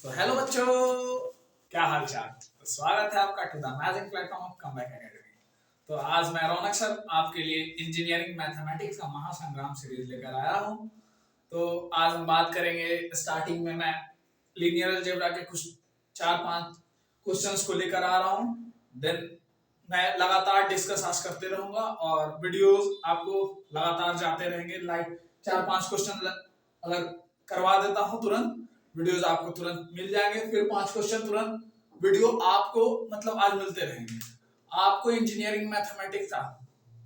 तो हेलो बच्चों, क्या हाल चाल। तो स्वागत है आपका to the amazing platform of Comeback Academy. तो आज मैं रौनक सर आपके लिए इंजीनियरिंग मैथमेटिक्स का महासंग्राम सीरीज लेकर आया हूँ। तो आज हम बात करेंगे, स्टार्टिंग में मैं लीनियर अलजेब्रा के कुछ 4-5 क्वेश्चंस को लेकर आ रहा हूँ। देन मैं लगातार डिस्कस आज करते रहूंगा और वीडियोस आपको लगातार जाते रहेंगे। लाइक 4-5 क्वेश्चन अगर करवा देता हूँ तुरंत वीडियोस आपको तुरंत मिल जाएंगे, फिर 5 क्वेश्चन तुरंत वीडियो आपको मतलब आज मिलते रहेंगे। आपको इंजीनियरिंग मैथमेटिक्स का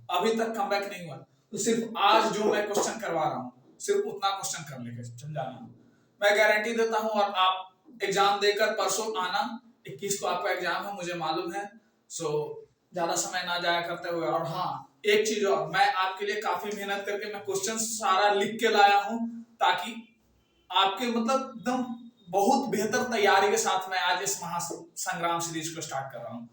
अभी तक कमबैक नहीं हुआ तो सिर्फ आज जो मैं क्वेश्चन करवा रहा हूँ सिर्फ उतना क्वेश्चन कर लेंगे, समझाना मैं गारंटी देता हूँ। और आप एग्जाम देकर परसों आना, 21 को आपका एग्जाम है मुझे मालूम है। सो ज्यादा समय ना जाया करते हुए, और हाँ एक चीज और, मैं आपके लिए काफी मेहनत करके मैं क्वेश्चन सारा लिख के लाया हूँ ताकि आपके मतलब एकदम बहुत बेहतर तैयारी के साथ मैं आज इस महासंग्राम सीरीज को स्टार्ट कर रहा हूँ।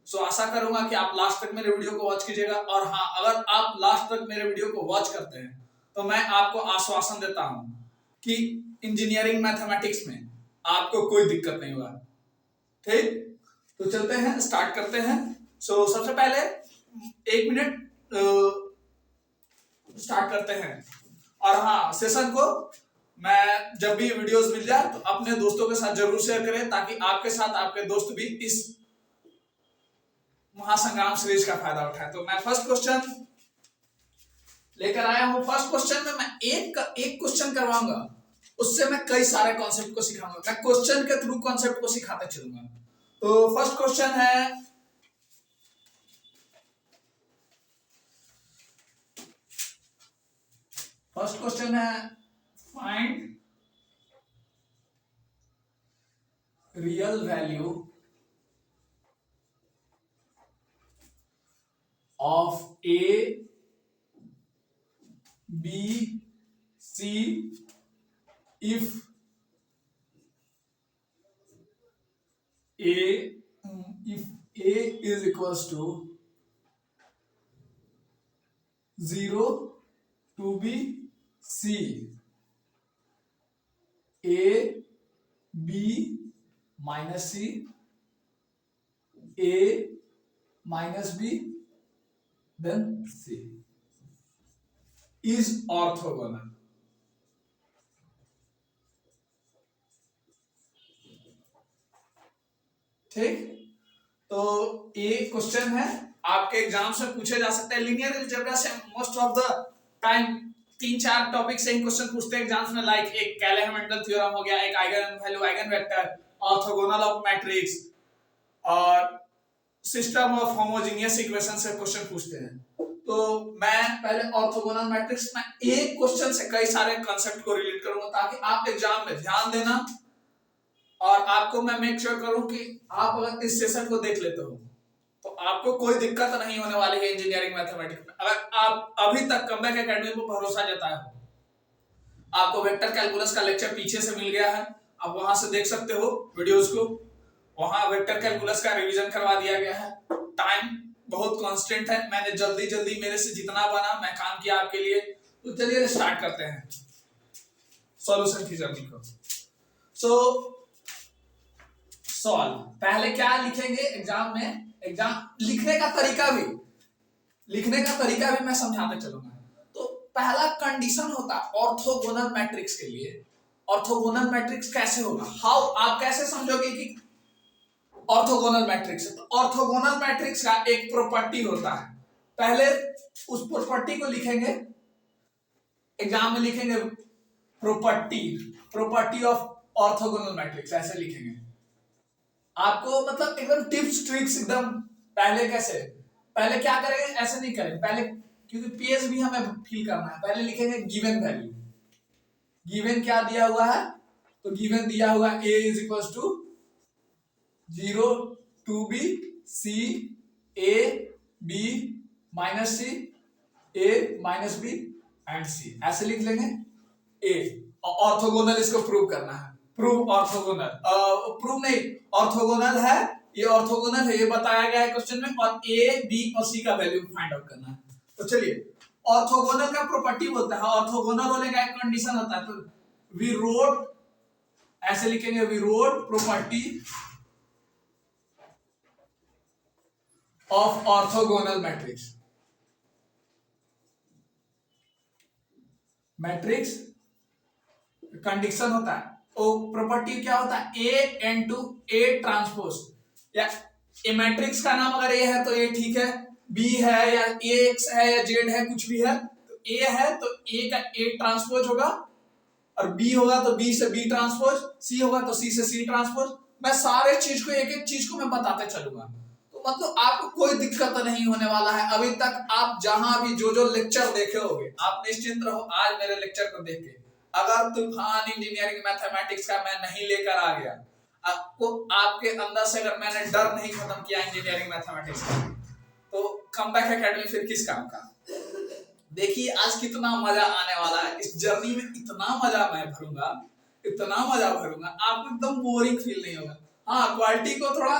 सो आशा करूंगा कि आप लास्ट तक मेरे वीडियो को वॉच कीजिएगा। और हाँ, अगर आप लास्ट तक मेरे वीडियो को वॉच करते हैं तो मैं आपको आश्वासन देता हूं कि इंजीनियरिंग मैथमेटिक्स में आपको कोई दिक्कत नहीं होगा। ठीक, तो चलते हैं, स्टार्ट करते हैं। सो सबसे पहले 1 मिनट स्टार्ट करते हैं। और हाँ, सेशन को मैं जब भी वीडियोस मिल जाए तो अपने दोस्तों के साथ जरूर शेयर करें ताकि आपके साथ आपके दोस्त भी इस महासंग्राम सीरीज का फायदा उठाए। तो मैं फर्स्ट क्वेश्चन लेकर आया हूं। फर्स्ट क्वेश्चन में मैं एक क्वेश्चन करवाऊंगा, उससे मैं कई सारे कॉन्सेप्ट को सिखाऊंगा। मैं क्वेश्चन के थ्रू कॉन्सेप्ट को सिखाते चलूंगा। तो फर्स्ट क्वेश्चन है, find real value of A, B, C if A is equals to 0 to B, C, A, B minus C, A minus B, then C is orthogonal. ठीक, तो ये question है, आपके एग्जाम से पूछे जा सकते हैं। लीनियर अलजेब्रा से most of the time 3-4 topic से ही क्वेश्चन पूछते हैं एग्जाम्स में। लाइक एक कैलर-हैमिल्टन थ्योरम हो गया, एक eigen value, eigen vector, orthogonal of matrix और सिस्टम ऑफ होमोजेनियस इक्वेशन से क्वेश्चन पूछते हैं। तो मैं पहले ऑर्थोगोनल मैट्रिक्स में एक क्वेश्चन से कई सारे कांसेप्ट को रिलेट करूंगा ताकि आप एग्जाम में ध्यान देना और आपको मैं मेक श्योर करूं कि आप अगर इस सेशन को देख लेते हो तो आपको कोई दिक्कत नहीं होने वाली है इंजीनियरिंग मैथमेटिक्स में। अगर आप अभी तक कमबैक एकेडमी पर भरोसा जताए हो, आपको वेक्टर कैलकुलस का लेक्चर पीछे से मिल गया है, आप वहां से देख सकते हो वीडियोस को। वहां वेक्टर कैलकुलस का रिवीजन करवा दिया गया है। टाइम बहुत कांस्टेंट है, मैंने जल्दी मेरे से जितना बना मैं काम किया आपके लिए। तो चलिए स्टार्ट करते हैं सॉल्यूशन की जर्नी को। सॉल्व, पहले क्या लिखेंगे एग्जाम में, एग्जाम लिखने का तरीका भी मैं समझाते चलूंगा। तो पहला कंडीशन होता है ऑर्थोगोनल मैट्रिक्स के लिए। ऑर्थोगोनल मैट्रिक्स कैसे होगा, हाउ, आप कैसे समझोगे कि ऑर्थोगोनल मैट्रिक्स है। तो ऑर्थोगोनल मैट्रिक्स का एक प्रॉपर्टी होता है, पहले उस प्रॉपर्टी को लिखेंगे, एग्जाम में लिखेंगे प्रॉपर्टी ऑफ ऑर्थोगोनल मैट्रिक्स, ऐसे लिखेंगे। आपको मतलब एकदम टिप्स ट्रिक्स एकदम। पहले कैसे, पहले क्या करेंगे, ऐसे नहीं करेंगे पहले, क्योंकि पेज भी हमें फिल करना है। पहले लिखेंगे गिवन वैल्यू, गिवन क्या दिया हुआ है, तो गिवन दिया हुआ a is equal to 0 to B, C, A, B minus C, A minus B and C, ऐसे लिख लेंगे। A ऑर्थोगोनल इसको प्रूव करना है, प्रूव ऑर्थोगोनल, प्रूव नहीं, ऑर्थोगोनल है, ये ऑर्थोगोनल है, ये बताया गया है क्वेश्चन में। और A, B और C का वैल्यू फाइंड आउट करना है। तो चलिए, ऑर्थोगोनल का प्रॉपर्टी बोलता है, ऑर्थोगोनल होने का एक कंडीशन होता है। तो वी रोट ऐसे लिखेंगे we wrote property of orthogonal matrix. Matrix condition होता है, ओ प्रॉपर्टी क्या होता है, A into A transpose, या ए मैट्रिक्स का नाम अगर ए है तो ए ठीक है, बी है या ए एक्स है या जेड है, कुछ भी है तो ए है तो ए का ए ट्रांसपोज होगा, और बी होगा तो बी से बी ट्रांसपोज, सी होगा तो सी से सी ट्रांसपोज। मैं सारे चीज को एक एक चीज को मैं बताते चलूंगा, तो मतलब आपको कोई दिक्कत नहीं होने वाला है। अभी तक आप जहां भी जो जो लेक्चर देखे होंगे आप निश्चिंत रहो, आज मेरे लेक्चर को देख के अगर तूफान इंजीनियरिंग मैथमेटिक्स का मैं नहीं लेकर आ गया, आपको आपके अंदर से अगर मैंने डर नहीं खत्म किया इंजीनियरिंग मैथमेटिक्स का, तो कमबैक एकेडमी फिर किस काम का। देखिए आज कितना मजा आने वाला है, इस जर्नी में इतना मजा मैं भरूंगा, इतना मजा भरूंगा, आपको एकदम बोरिंग फील नहीं होगा। हाँ, क्वालिटी को थोड़ा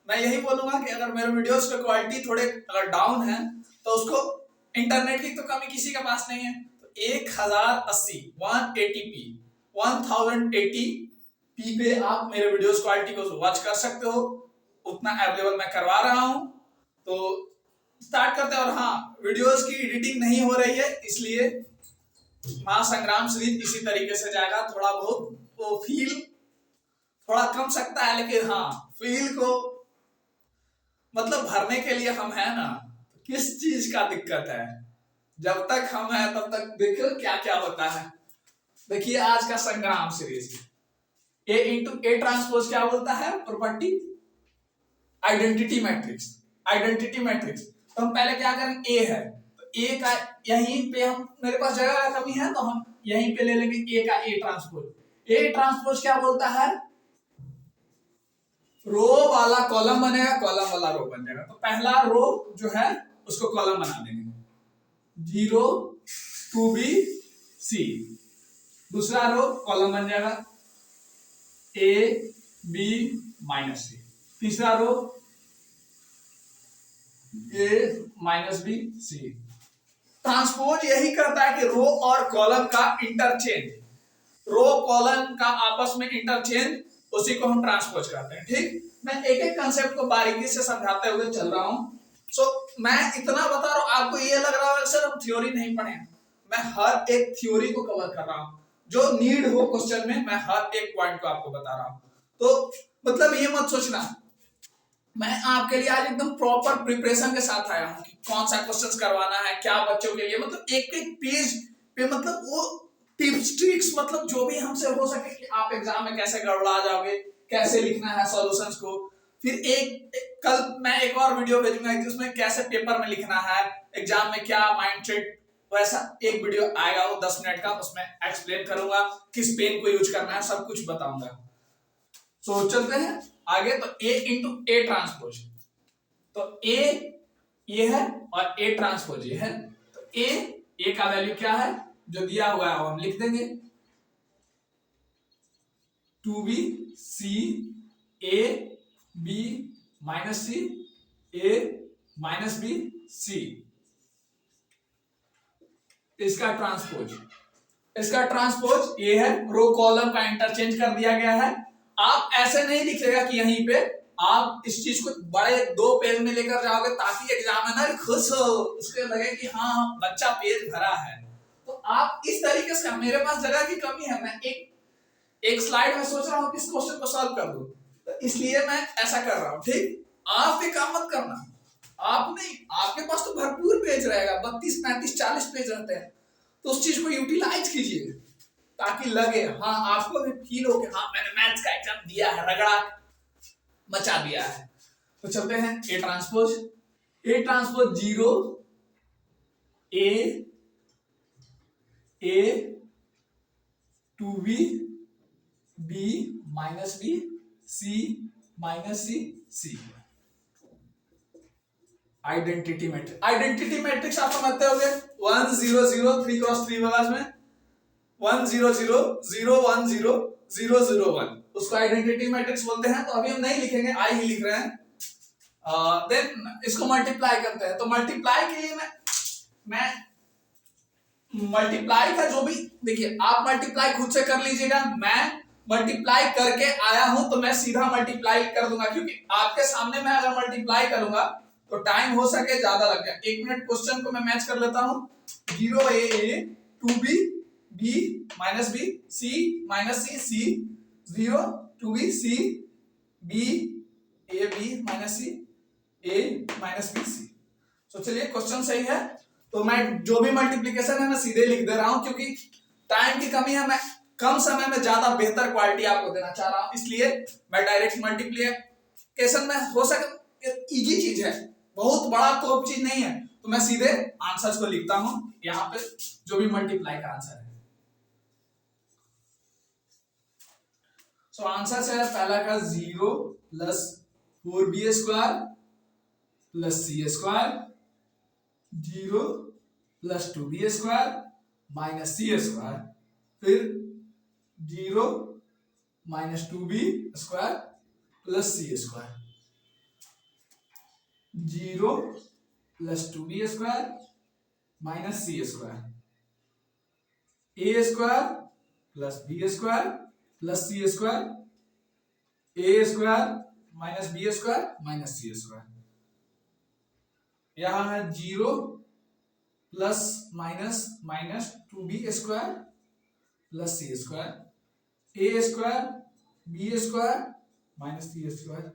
मैं यही बोलूंगा कि अगर मेरे वीडियोस पे क्वालिटी थोड़े अगर डाउन है तो उसको, इंटरनेट की तो कमी किसी के पास नहीं है, तो 1080 180p 1080p पे आप मेरे वीडियोस क्वालिटी को वॉच कर सकते हो, उतना अवेलेबल मैं करवा रहा हूं। तो स्टार्ट करते हैं। और हाँ, वीडियोस की एडिटिंग नहीं हो रही है, इसलिए महासंग्राम सीरीज इसी तरीके से जाएगा, थोड़ा बहुत वो फील थोड़ा कम सकता है, लेकिन हाँ फील को मतलब भरने के लिए हम है ना, किस चीज का दिक्कत है, जब तक हम है तब तक देखो क्या क्या होता है। देखिए आज का संग्राम series, A into A transpose क्या बोलता है, property identity matrix, identity matrix. तो हम पहले क्या करें, ए है तो ए का यहीं पे हम, मेरे पास जगह का कमी है तो हम यहीं पे ले लेंगे ए का ए ट्रांसपोज। ए ट्रांसपोज क्या बोलता है, रो वाला कॉलम बनेगा, कॉलम वाला रो बन जाएगा। तो पहला रो जो है उसको कॉलम बना देंगे, 0 2b c, दूसरा रो कॉलम बन जाएगा a b माइनस c, तीसरा रो a minus b c। Transpose यही करता है कि रो और कॉलम का इंटरचेंज, रो कॉलम का आपस में इंटरचेंज, उसी को हम ट्रांसपोज करते हैं। ठीक, मैं एक एक कंसेप्ट को बारीकी से समझाते हुए चल रहा हूं। सो मैं इतना बता रहा हूं, आपको ये लग रहा है सर हम थ्योरी नहीं पढ़े, मैं हर एक थ्योरी को कवर कर रहा हूं, जो नीड हो क्वेश्चन में मैं हर एक पॉइंट को आपको बता रहा हूं। तो मतलब ये मत सोचना मैं आपके लिए आज एकदम प्रॉपर प्रिपरेशन के साथ आया हूं कि कौन सा क्वेश्चंस करवाना है, क्या बच्चों के लिए, मतलब एक एक पेज पे मतलब वो टिप्स ट्रिक्स, मतलब जो भी हमसे हो सके कि आप एग्जाम में कैसे गड़बड़ा जाओगे, कैसे लिखना है सॉल्यूशंस को। फिर कल मैं एक और वीडियो भेजूंगा जिसमें कैसे पेपर में लिखना है, एग्जाम में क्या माइंडसेट, वैसा एक वीडियो आएगा वो 10 मिनट का, उसमें एक्सप्लेन करूंगा किस पेन को यूज करना है, सब कुछ बताऊंगा। तो चलते हैं आगे। तो ए इंटू ए ट्रांसपोज, तो ए ये है और ए ट्रांसपोज ये है। तो ए का वैल्यू क्या है जो दिया हुआ है वो हम लिख देंगे, 2b c a b minus c a minus b c। इसका ट्रांसपोज ये है, रो कॉलम का इंटरचेंज कर दिया गया है। आप ऐसे नहीं लिखिएगा कि यहीं पे आप इस चीज को बड़े 2 पेज में लेकर जाओगे ताकि एग्जामिनर खुश हो, उसको लगे कि हाँ बच्चा पेज भरा है। तो आप इस तरीके से, मेरे पास जगह की कमी है, मैं एक स्लाइड में सोच रहा हूँ किस क्वेश्चन को सॉल्व कर दूं, तो इसलिए मैं ऐसा कर रहा हूँ। ठीक, आप भी काम मत करना, आप नहीं, आपके पास तो भरपूर पेज रहेगा, 32 35 40 पेज रहते हैं, तो उस चीज को यूटिलाइज कीजिए ताकि लगे, हाँ आपको भी फील हो कि हाँ मैंने मैथ्स का एग्जाम दिया है, रगड़ा मचा दिया है। तो चलते हैं A transpose 0 a 2b b minus b c minus c। Identity matrix आप समझते होंगे, 1 0 0 3 क्रॉस 3 वाला में 1 0 0 0 1 0 0 0 1, उसको आइडेंटिटी मैट्रिक्स बोलते हैं। तो अभी हम नहीं लिखेंगे, आई ही लिख रहे हैं। देन इसको मल्टीप्लाई करते हैं, तो मल्टीप्लाई के लिए मैं मल्टीप्लाई का जो भी, देखिए आप मल्टीप्लाई खुद से कर लीजिएगा, मैं मल्टीप्लाई करके आया हूं तो मैं सीधा मल्टीप्लाई कर दूंगा, क्योंकि आपके सामने मैं अगर मल्टीप्लाई करूंगा तो टाइम हो सके ज्यादा लग जाए। 1 मिनट क्वेश्चन को मैं मैच कर लेता हूं। 0a 2b b minus B C minus C C 0 2b c b a b minus C a minus B C. तो चलिए क्वेश्चन सही है। तो मैं जो भी मल्टीप्लिकेशन है मैं सीधे लिख दे रहा हूं, क्योंकि टाइम की कमी है, मैं कम समय में ज्यादा बेहतर क्वालिटी आपको देना चाह रहा हूं, इसलिए मैं डायरेक्ट मल्टीप्लिकेशन में हो सके इजी चीज है, बहुत बड़ा तो चीज नहीं है, तो मैं सीधे आंसर्स को लिखता हूं यहां पे जो भी मल्टीप्लाई का आंसर है। सो आंसर है पहला का 0 plus 4b square plus C square 0 plus 2b square minus C square, फिर 0 minus 2b square plus C square 0 plus 2b square minus C square A square plus B square plus C square A square minus B square minus C square. यहां है 0 plus minus minus 2b square plus C square A square B square minus C square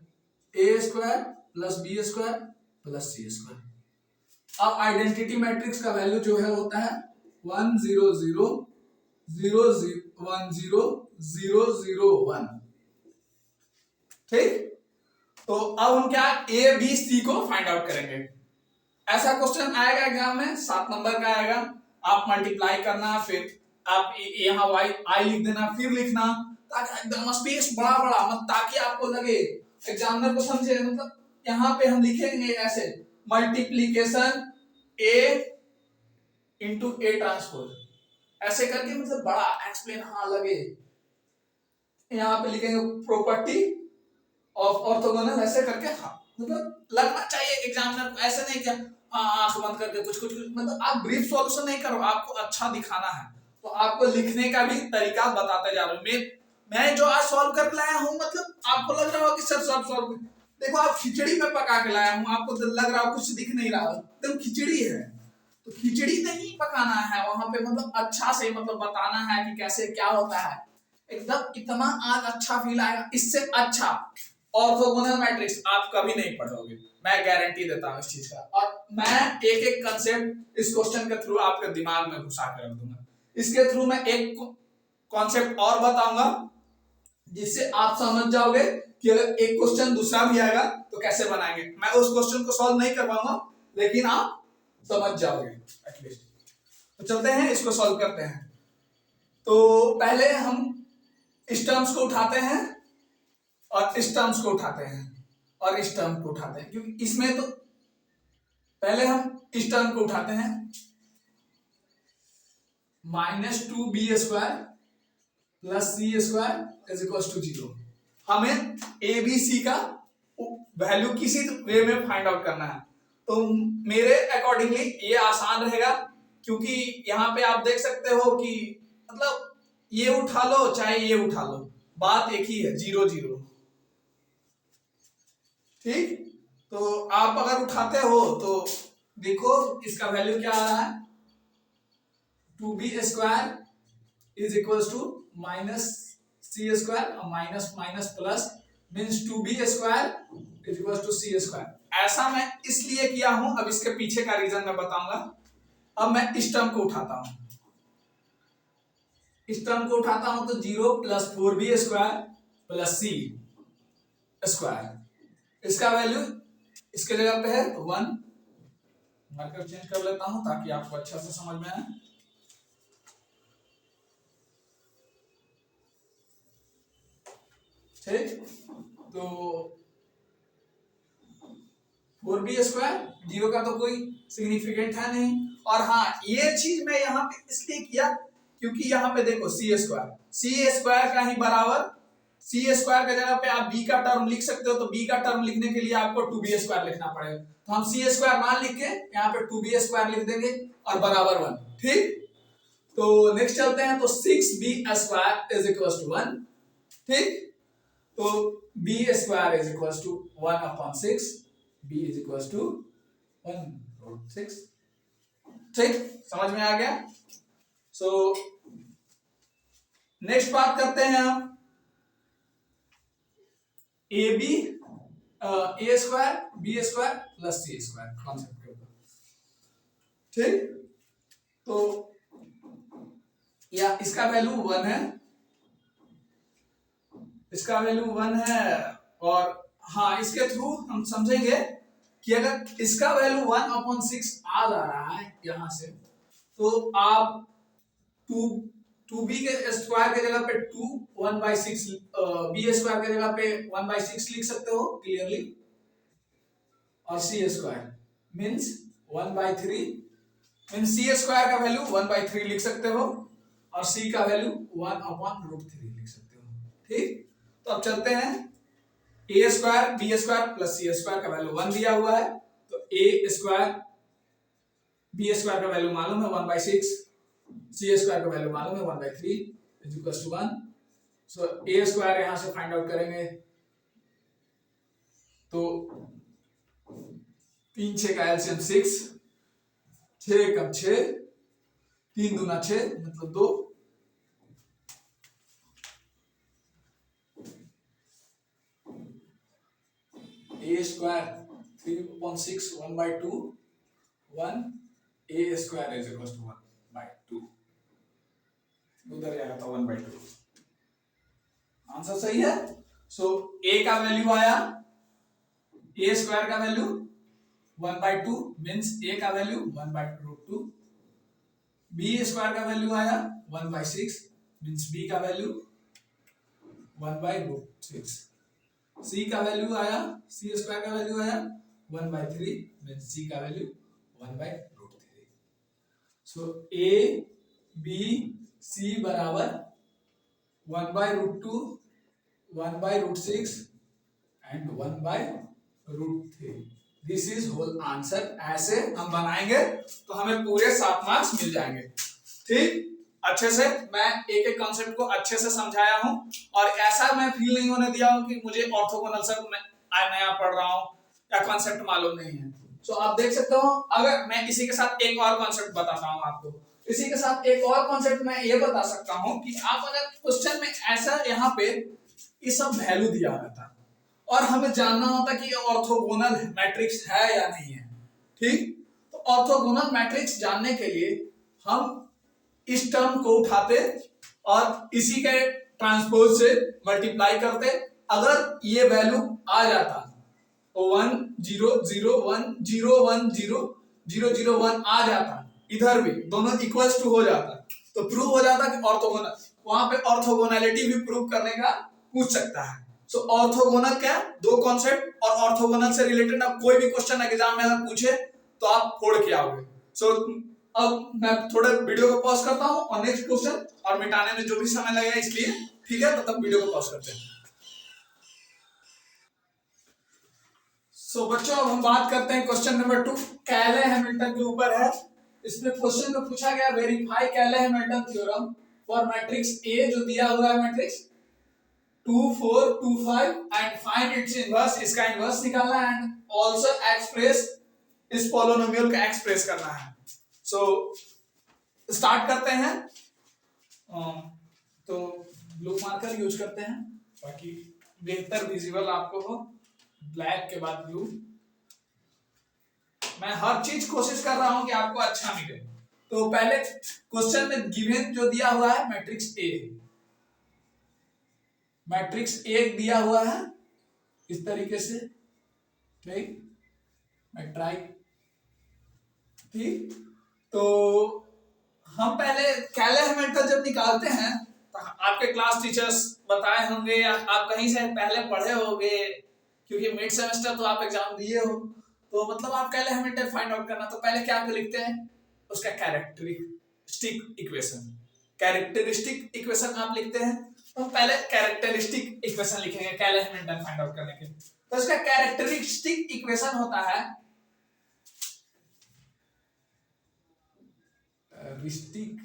A square plus B square plus C square. अब identity matrix का value जो है होता है 1 0 0 0 1 0 0 0 1। ठीक, तो अब हम क्या ए बी सी को फाइंड आउट करेंगे। ऐसा क्वेश्चन आएगा एग्जाम में 7 नंबर का आएगा, आप मल्टीप्लाई करना, फिर आप यहाँ y आई लिख देना, फिर लिखना, ताकि एकदम स्पेस बड़ा बड़ा मत, ताकि आपको लगे एग्जामिनर को समझे। मतलब यहाँ पे हम लिखेंगे ऐसे multiplication a into A transpose, ऐसे करके मतलब बड़ा एक्सप्लेन हाँ लगे। यहाँ पे लिखेंगे प्रॉपर्टी ऑफ ऑर्थोगोनल, ऐसे करके हाँ मतलब लगना चाहिए एग्जामिनर को, ऐसे नहीं क्या आंख बंद करके कुछ कुछ मतलब आप ब्रीफ सॉल्यूशन नहीं करो, आपको अच्छा दिखाना है, तो आपको लिखने का भी तरीका बताते जा रहा हूं। मैं जो आज सॉल्व करके लाया हूं, मतलब आपको लग रहा हो कि सर सब सॉल्व, देखो आप खिचड़ी में पका के लाया हूं, आपको लग रहा हो कुछ दिख नहीं रहा, एकदम खिचड़ी है। तो खिचड़ी नहीं पकाना है वहां पे, मतलब अच्छा से मतलब बताना है कि कैसे क्या होता है, एकदम इतना आज अच्छा फील आएगा। इससे अच्छा ऑर्थोगोनल मैट्रिक्स आप कभी नहीं पढ़ोगे, मैं गारंटी देता हूं इस चीज का। और मैं एक एक कंसेप्ट इस क्वेश्चन के थ्रू आपके दिमाग में घुसा कर रख दूंगा। इसके थ्रू मैं एक कॉन्सेप्ट और बताऊंगा जिससे आप समझ जाओगे कि अगर एक क्वेश्चन दूसरा भी आएगा तो कैसे बनाएंगे। मैं उस क्वेश्चन को सॉल्व नहीं कर पाऊंगा, लेकिन आप समझ जाओगे एटलीस्ट। तो चलते हैं इसको सॉल्व करते हैं। तो पहले हम इस टर्म्स को उठाते हैं और इस टर्म्स को उठाते हैं और इस टर्म को उठाते हैं, क्योंकि इसमें तो पहले हम इस टर्म को उठाते हैं -2b square plus C square is equal to 0। हमें ए बी सी का वैल्यू किसी वे में फाइंड आउट करना है, तो मेरे अकॉर्डिंगली ये आसान रहेगा, क्योंकि यहाँ पे आप देख सकते हो कि मतलब ये उठा लो चाहे ये उठा लो, बात एक ही है, 0 0। ठीक, तो आप अगर उठाते हो तो देखो इसका वैल्यू क्या आ रहा है, 2b square is equal to minus C square, minus minus plus means 2b square is equal to C square. ऐसा मैं इसलिए किया हूं, अब इसके पीछे का रीजन मैं बताऊंगा। अब मैं इस टर्म को उठाता हूं, इस टर्म को उठाता हूं तो 0 plus 4b square plus C square, इसका वैल्यू इसके जगह पे है 1। मार्कर चेंज कर लेता हूं ताकि आपको अच्छा से समझ में आए। ठीक, तो 4b स्क्वायर 0 का तो कोई सिग्निफिकेंट है नहीं, और हाँ ये चीज मैं यहाँ पे इसलिए किया क्योंकि यहाँ पे देखो सी स्क्वायर का ही बराबर, सी स्क्वायर की जगह पे आप b का टर्म लिख सकते हो, तो b का टर्म लिखने के लिए आपको 2b स्क्वायर लिखना पड़ेगा, तो हम सी स्क्वायर मान लिख के यहाँ पे 2b स्क्वायर लिख देंगे और बराबर 1। ठीक, तो नेक्स्ट चलते हैं, तो 6b square is equal to 1। ठीक, तो B square is equal to 1/6, B is equal to 1/6। ठीक, समझ में आ गया। सो नेक्स्ट बात करते हैं हम A B A square B square plus C square concept के ऊपर। ठीक, तो या इसका वैल्यू 1 है, इसका वैल्यू 1 है, और हाँ इसके थ्रू हम समझेंगे कि अगर इसका वैल्यू 1/6 आ जा रहा है यहां से, तो आप 2b के स्क्वायर के जगह पे 1/6 बी स्क्वायर के जगह पे 1/6 लिख सकते हो क्लियरली, और C square means 1/3 means C square का वैल्यू 1/3 लिख सकते हो, और सी का वैल्यू 1/√3 लिख सकते हो। ठीक, तो अब चलते हैं ए square B square plus C square का वैल्यू 1 दिया हुआ है, तो ए स्क्वायर बी स्क्वायर का वैल्यू मालूम है 1/6, सी स्क्वायर का वैल्यू मालूम है 1/3 is equal to 1। So A square यहां से फाइंड आउट करेंगे, तो 3 6 का एलसीएम 6, 6 कम 6, 3 दूना 6 मतलब 2, A square 3/6 1/2 1, A square is equal to 1/2, उधर जाएगा तो 1/2, आंसर सही है। सो ए का वैल्यू आया, ए स्क्वायर का वैल्यू 1/2 मींस ए का वैल्यू 1/√2, बी स्क्वायर का वैल्यू आया 1/6 मींस बी का वैल्यू 1/√6, सी का वैल्यू आया, सी स्क्वायर का वैल्यू आया 1/3 मींस सी का value 1/√3। So A B C बराबर 1/√2 1/√6 and 1/√3। This is whole answer. ऐसे हम बनाएंगे तो हमें पूरे 7 मार्क्स मिल जाएंगे। ठीक, अच्छे से मैं एक एक कॉन्सेप्ट को अच्छे से समझाया हूं, और ऐसा मैं फील नहीं होने दिया हूं कि मुझे ऑर्थोगोनल सर मैं नया पढ़ रहा हूं या कॉन्सेप्ट मालूम नहीं है। तो आप देख सकते हो, अगर मैं इसी के साथ एक और कॉन्सेप्ट बताता हूं आपको, इसी के साथ एक और कॉन्सेप्ट मैं ये बता सकता हूं कि आप अगर क्वेश्चन में ऐसा यहाँ पे ये सब वैल्यू दिया रहता और हमें जानना होता कि ये ऑर्थोगोनल मैट्रिक्स है या नहीं है। ठीक, तो ऑर्थोगोनल मैट्रिक्स जानने के लिए हम इस टर्म को उठाते और इसी के ट्रांसपोज से मल्टीप्लाई करते। अगर ये वैल्यू आ जाता 1 0 0 1 0 1 0 0 0 1 आ जाता, इधर भी दोनों इक्वल्स टू हो जाता, तो प्रूव हो जाता कि ऑर्थोगोनल, वहां पे ऑर्थोगोनैलिटी भी प्रूव करने का पूछ सकता है। सो ऑर्थोगोनल क्या, दो कॉन्सेप्ट, और ऑर्थोगोनल से रिलेटेड अब कोई भी क्वेश्चन एग्जाम में अगर पूछे तो आप फोड़ के आओगे। सो अब मैं थोड़ा वीडियो को पॉज करता हूं और नेक्स्ट क्वेश्चन, और मिटाने में जो भी समय लगेगा इसलिए, ठीक है, तो तब वीडियो को पॉज करते हैं। सो बच्चों अब हम बात करते हैं क्वेश्चन नंबर 2, कैले हैमिल्टन के ऊपर है। इसमें क्वेश्चन में पूछा गया वेरीफाई कैले Hamilton theorem for matrix A, जो दिया हुआ है matrix 2 4 2 5 and find its inverse, इसका इनवर्स निकालना है, एंड आल्सो एक्सप्रेस इस पॉलिनोमियल का एक्सप्रेस करना है। सो स्टार्ट करते हैं। तो ब्लू मार्कर यूज करते हैं ताकि बेहतर विजिबल आपको हो, ब्लैक के बाद ब्लू। मैं हर चीज कोशिश कर रहा हूं कि आपको अच्छा मिले। तो पहले क्वेश्चन में गिवन जो दिया हुआ है मैट्रिक्स ए, मैट्रिक्स ए दिया हुआ है इस तरीके से, ठीक, मैं ट्राई, ठीक, तो हम पहले कैले हैमिल्टन जब निकालते हैं तो आपके क्लास टीचर्स बताए होंगे या आप कहीं से पहले पढ़े होंगे, क्योंकि मिड सेमेस्टर तो आप एग्जाम दिए हो, तो मतलब आप कैले हैमिल्टन फाइंड आउट करना, तो पहले क्या लिखते हैं, उसका कैरेक्टरिस्टिक इक्वेशन, कैरेक्टरिस्टिक इक्वेशन आप लिखते हैं। तो पहले कैरेक्टरिस्टिक इक्वेशन लिखेंगे कैले हैमिल्टन फाइंड आउट करने के। तो इसका कैरेक्टरिस्टिक इक्वेशन होता है कैरेक्टरिस्टिक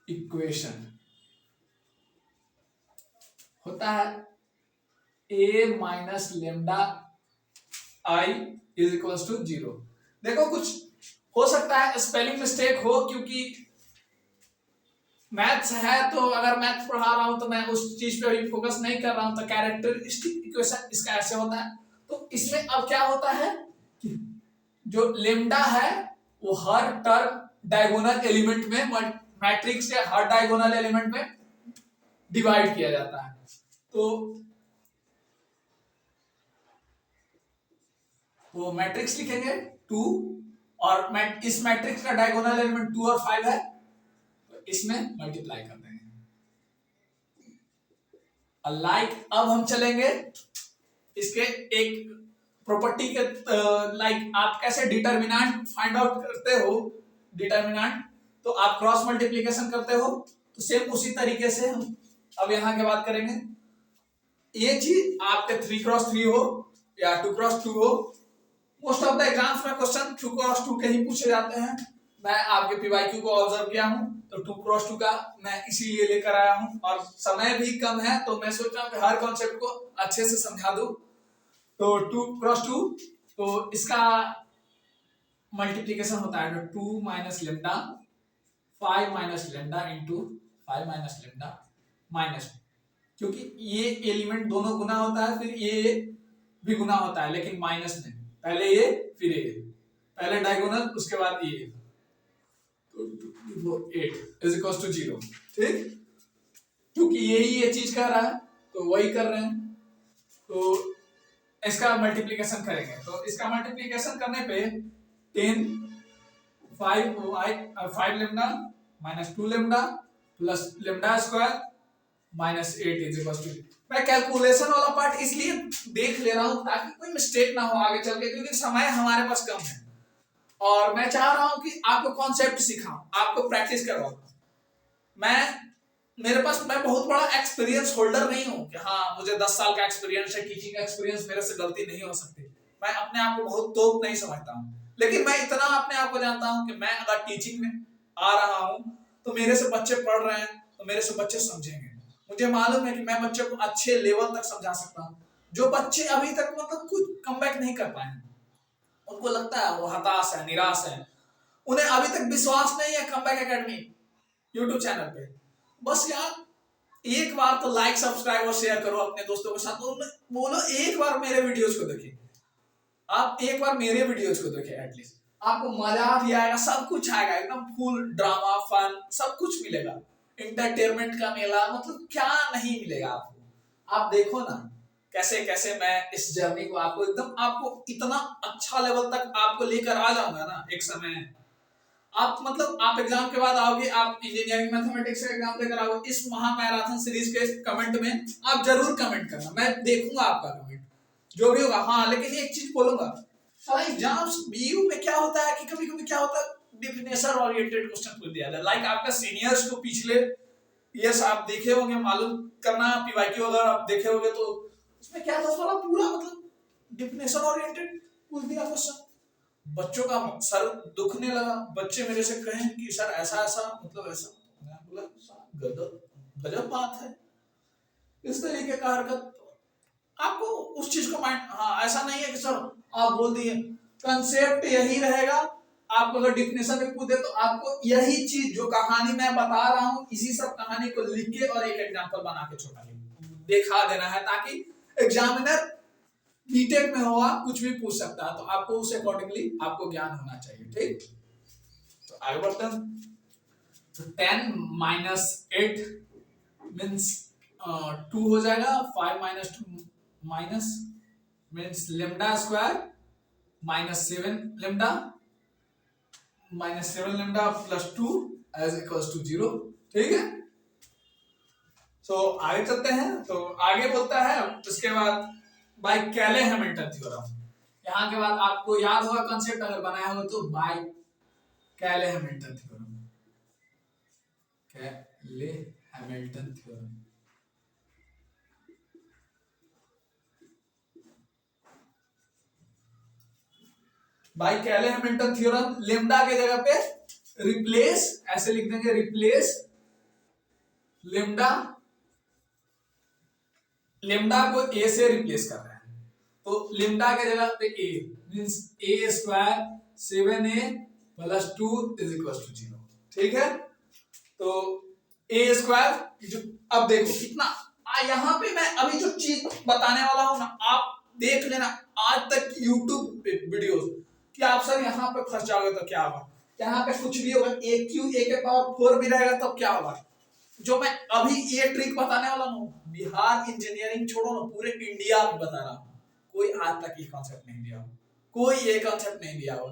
इक्वेशन, होता है a minus lambda I is equal to 0। देखो कुछ हो सकता है स्पेलिंग मिस्टेक हो, क्योंकि मैथ्स है तो अगर मैथ्स पढ़ा रहा हूं तो मैं उस चीज पे भी फोकस नहीं कर रहा हूं। तो कैरेक्टरिस्टिक इक्वेशन इसका ऐसे होता है। तो इसमें अब क्या होता है कि जो लेमडा है वो हर टर्म डायगोनल एलिमेंट में, मैट्रिक्स के हर डायगोनल एलिमेंट में डिवाइड किया जाता है। तो मैट्रिक्स लिखेंगे 2, और इस मैट्रिक्स का डायगोनल एलिमेंट 2 और 5 है, तो इसमें मल्टीप्लाई कर देंगे। अब हम चलेंगे इसके एक प्रॉपर्टी के, लाइक आप कैसे डिटर्मिनेंट फाइंड आउट करते हो। डिटर्मिनेंट तो आप क्रॉस मल्टीप्लिकेशन करते हो, तो सेम उसी तरीके से हम अब यहां के बात करेंगे। ये चीज आपके 3x3 हो या 2x2 हो, मोस्ट ऑफ द एग्जाम्स में क्वेश्चन 2x2 के ही पूछे जाते हैं। मैं आपके पीवाईक्यू को ऑब्जर्व किया हूं, तो 2x2 का मैं इसीलिए लेकर आया हूं, और समय भी कम है तो मैं सोच रहा हूं कि हर कॉन्सेप्ट को अच्छे से समझा दूं। तो 2x2, तो इसका मल्टीप्लीकेशन होता है 2 minus lambda 5 minus lambda into 5 minus lambda minus, क्योंकि ये एलिमेंट दोनों गुना होता है, फिर ये भी गुना होता है, लेकिन माइनस नहीं, पहले ये फिर ये, पहले डायगोनल उसके बाद ये, तो 8 इज इक्वल टू 0। ठीक, क्योंकि यही ये चीज कर रहा है तो वही कर रहे हैं। तो इसका मल्टीप्लिकेशन करेंगे, तो इसका मल्टीप्लिकेशन करने पे 10 5 lambda minus 2 lambda plus lambda square minus 8 is equal to. मैं कैलकुलेशन वाला पार्ट इसलिए देख ले रहा हूं ताकि कोई मिस्टेक ना हो आगे चल के, क्योंकि समय हमारे पास कम है और मैं चाह रहा हूं कि आपको कॉन्सेप्ट सिखाऊं, आपको प्रैक्टिस करवाऊं। मेरे पास मैं बहुत बड़ा एक्सपीरियंस होल्डर नहीं हूं कि हाँ मुझे 10 साल का एक्सपीरियंस है, टीचिंग एक्सपीरियंस, मेरे से गलती नहीं हो सकती। मैं अपने आप को बहुत तोप नहीं समझता हूं, लेकिन मैं इतना अपने आप को जानता हूं कि मैं अगर टीचिंग में आ रहा हूं तो मेरे से बच्चे पढ़ रहे हैं तो मेरे से बच्चे समझेंगे। मुझे मालूम है कि मैं बच्चे को अच्छे लेवल तक समझा सकता हूँ। जो बच्चे अभी तक मतलब कुछ कमबैक नहीं कर पाए हैं, उनको लगता है वो हताश है, निराश है, उन्हें अभी तक विश्वास नहीं है कमबैक एकेडमी यूट्यूब चैनल पे। बस यार एक बार तो लाइक सब्सक्राइब और शेयर करो अपने दोस्तों के साथ, बोलो एक बार मेरे वीडियोस को देखिए, आप एक बार मेरे वीडियोस को देखिए, एटलीस्ट आपको मजा भी आएगा, सब कुछ आएगा, एकदम फुल ड्रामा फन सब कुछ मिलेगा, इंटरटेनमेंट का मेला, मतलब क्या नहीं मिलेगा आपको। आप देखो ना कैसे कैसे मैं इस जर्नी को आपको एकदम आपको इतना अच्छा लेवल तक आपको लेकर आ जाऊंगा ना एक समय। आप मतलब आप एग्जाम के बाद आओगे, आप इंजीनियरिंग मैथमेटिक्स का एग्जाम देकर आओगे, इस महा मैराथन सीरीज के कमेंट में आप जरूर कमेंट करना, मैं देखूंगा आपका कमेंट जो भी होगा। हाँ लेकिन एक चीज बोलूंगा, सारा एग्जाम्स बीयू में क्या होता है कि कभी कभी क्या होता है डेफिनेशन ओरिएंटेड क्वेश्चन पूछ दिया जाए। लाइक आपका सीनियर्स को पिछले यस आप देखे होंगे, मालूम करना पीवाईक्यू अगर आप देखे होंगे तो उसमें क्या था, थोड़ा पूरा मतलब डेफिनेशन ओरिएंटेड पूछ दिया क्वेश्चन। बच्चों का सर दुखने लगा, बच्चे मेरे से कहें कि सर ऐसा ऐसा मतलब ऐसा, मैं बोला गजब बात है, इस तरीके का हरकत आपको उस चीज को माइंड, हाँ ऐसा नहीं है कि सर आप बोल दिए, कंसेप्ट यही रहेगा। आपको अगर डिफिनेशन में पूछे तो आपको यही चीज जो कहानी मैं बता रहा हूँ इसी सब कहानी को लिख के और एक एग्जांपल बना के छोटा दिखा देना है, ताकि एग्जामिनर बीटेक में हुआ कुछ भी पूछ सकता है, तो आपको उस अकॉर्डिंगली आपको ज्ञान होना चाहिए। ठीक, तो आगे बढ़ते हैं। तो 10 माइनस 8 मीन्स 2 हो जाएगा, 5 minus 2 minus means lambda square minus 7 lambda minus 7 lambda plus 2 as equals to 0। ठीक है, तो आगे चलते हैं। तो आगे बोलता है उसके बाद बाय कैले हैमिल्टन थ्योरम। यहाँ के बाद आपको याद होगा कॉन्सेप्ट अगर बनाया हो तो, बाय कैले हैमिल्टन थ्योरम, कैले हैमिल्टन थ्योरम। बाय कैले हैमिल्टन थ्योरम लेमडा के जगह पे रिप्लेस, ऐसे लिख देंगे, रिप्लेस लेमडा लेमडा को ए से रिप्लेस कर रहे हैं, तो लेमडा के जगह पे A means A square 7a plus 2 is equal to 0। ठीक है, तो ए स्क्वायर जो, अब देखो कितना यहाँ पे मैं अभी जो चीज बताने वाला हूं ना, आप देख लेना आज तक यूट्यूब वीडियोस कि आप सर यहाँ पे फंस जाओगे तो क्या होगा, यहाँ पे कुछ भी होगा, ए क्यू ए के पावर 4 भी रहेगा तब क्या होगा। जो मैं अभी ये ट्रिक बताने वाला हूँ, बिहार इंजीनियरिंग छोड़ो ना, पूरे इंडिया में बता रहा हूँ, कोई आज तक ये कॉन्सेप्ट नहीं दिया हो, कोई ये कॉन्सेप्ट नहीं दिया हो।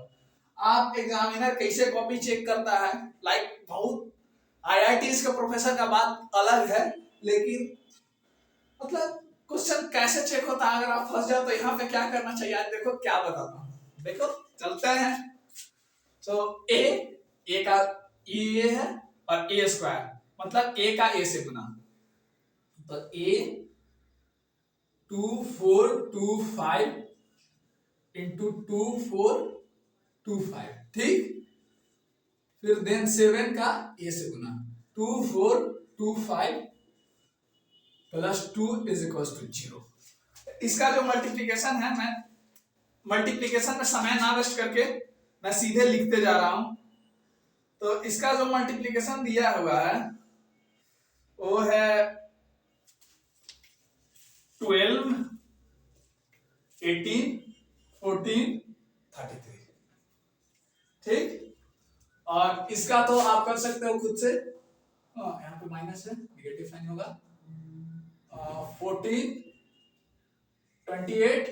आप एग्जामिनर कैसे कॉपी चेक करता है, लाइक बहुत आईआईटीज के प्रोफेसर का बात अलग है, लेकिन मतलब क्वेश्चन कैसे चेक होता है, अगर आप फंस जाओ तो यहाँ पे क्या करना चाहिए, आज देखो क्या बताता हूँ, देखो चलते हैं। तो ए का ये है और ए स्क्वायर मतलब ए का ए से गुना, तो ए 2425 इंटू 2425, ठीक। फिर देन 7 का ए से गुना 2425 प्लस 2 इज इक्वल टू 0। इसका जो मल्टीप्लीकेशन है, मैं मल्टीप्लीकेशन में समय ना वेस्ट करके मैं सीधे लिखते जा रहा हूं। तो इसका जो मल्टीप्लीकेशन दिया हुआ है वो है 12, 18, 14, 33, ठीक। और इसका तो आप कर सकते हो खुद से, यहाँ पे माइनस है, नेगेटिव साइन होगा, 14, 28,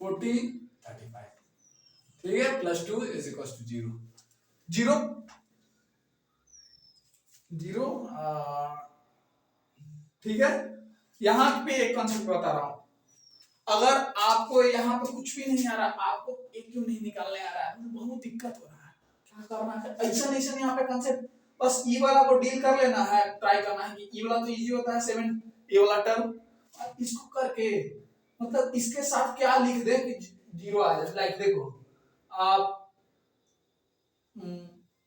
14, 35, ठीक है, प्लस 2 इज इक्वल टू 0। 0 0, ठीक है। यहाँ पे एक कॉन्सेप्ट बता रहा हूं, अगर आपको यहाँ पे कुछ भी नहीं आ रहा, आपको एक क्यों नहीं निकालने आ रहा है, बहुत दिक्कत हो रहा है, क्या करना है, ऐसा नहीं यहाँ पे कॉन्सेप्ट, बस ई वाला को डील कर लेना है, ट्राई करना है कि ई वाला तो इजी होता है 7 ए वाला टर्म, इसको करके मतलब इसके साथ क्या लिख दे कि 0 आ जाए। लाइक देखो आप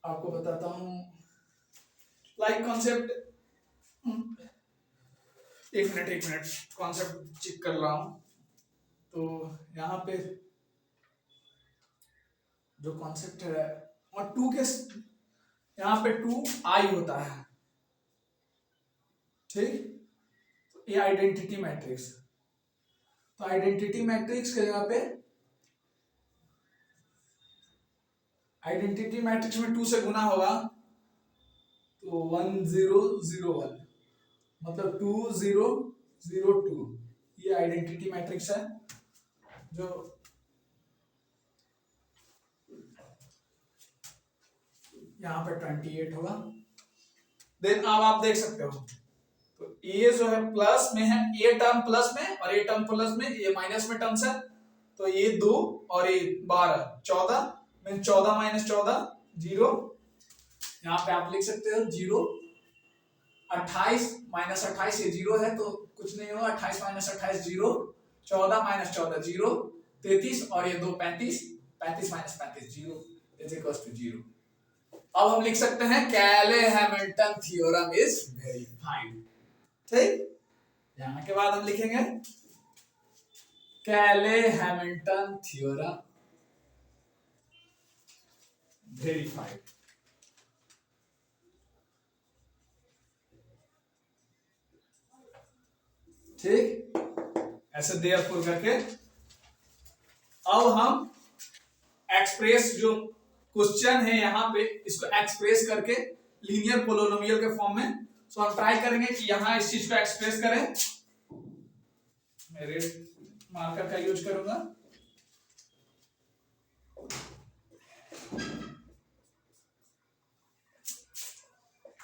आपको बताता हूं, लाइक कॉन्सेप्ट, एक मिनट कॉन्सेप्ट चेक कर रहा हूं। तो यहाँ पे जो कॉन्सेप्ट है और 2 के यहाँ पे 2 आई होता है, ठीक। तो ये आइडेंटिटी मैट्रिक्स, तो आइडेंटिटी मैट्रिक्स के जगह पे, आइडेंटिटी मैट्रिक्स में 2 से गुना होगा तो 1001 मतलब 2002, ये आइडेंटिटी मैट्रिक्स है जो यहाँ पे 28 होगा। देन अब आप देख सकते हो, तो ये जो है प्लस में है, ये टर्म प्लस में और ये टर्म प्लस में, ये माइनस में टर्म्स है, तो ये 2 और ये 12, 14 में 14 माइनस 14 0, यहाँ पे आप लिख सकते हो 0, 28 माइनस 28 ये 0 है तो कुछ नहीं होगा, 28 माइनस 28 0, 14 माइनस 14 0, 33 और ये 2 35, 35 माइनस 35 0 इज इक्वल टू 0। अब हम लिख सकते हैं कैले-हैमिल्टन थ्योरम इज वेरीफाइड, ठीक। यहाँ के बाद हम लिखेंगे कैले-हैमिल्टन थ्योरम वेरीफाइड, ठीक। ऐसे देयरफॉर करके अब हम एक्सप्रेस जो क्वेश्चन है यहाँ पे, इसको एक्सप्रेस करके लीनियर पोलिनोमियल के फॉर्म में, सो हम ट्राई करेंगे कि यहाँ इस चीज को एक्सप्रेस करें। मैं रेड मार्कर का यूज करूंगा,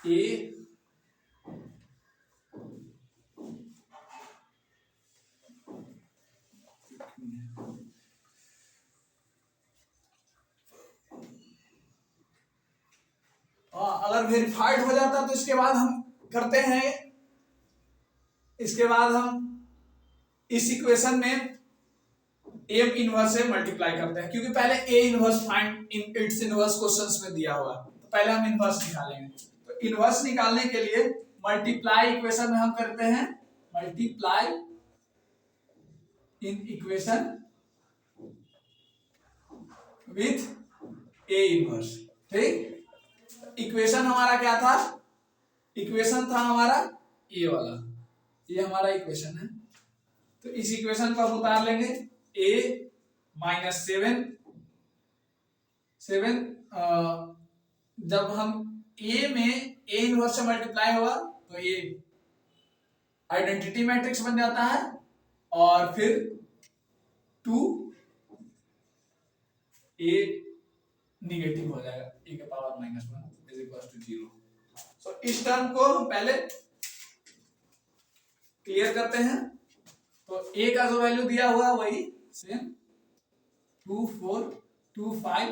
ए अगर वेरीफाइड हो जाता तो इसके बाद हम करते हैं, इसके बाद हम इस इक्वेशन में एम इनवर्स से मल्टीप्लाई करते हैं, क्योंकि पहले A inverse find in its inverse questions में दिया हुआ, तो पहले हम इनवर्स निकालेंगे। तो इनवर्स निकालने के लिए मल्टीप्लाई इक्वेशन में हम करते हैं multiply in equation with A inverse. ठीक, इक्वेशन हमारा क्या था, इक्वेशन था हमारा ए वाला, ये हमारा इक्वेशन है। तो इस इक्वेशन को हम उतार लेंगे, a माइनस 7 जब हम a में a इनवर्स से मल्टीप्लाई हुआ तो ये आइडेंटिटी मैट्रिक्स बन जाता है, और फिर 2 a निगेटिव हो जाएगा, a के पावर -1 इज इक्वल टू 0। सो इस टर्म को हम पहले क्लियर करते हैं। तो a का जो वैल्यू दिया हुआ है वही same 2 4 2 5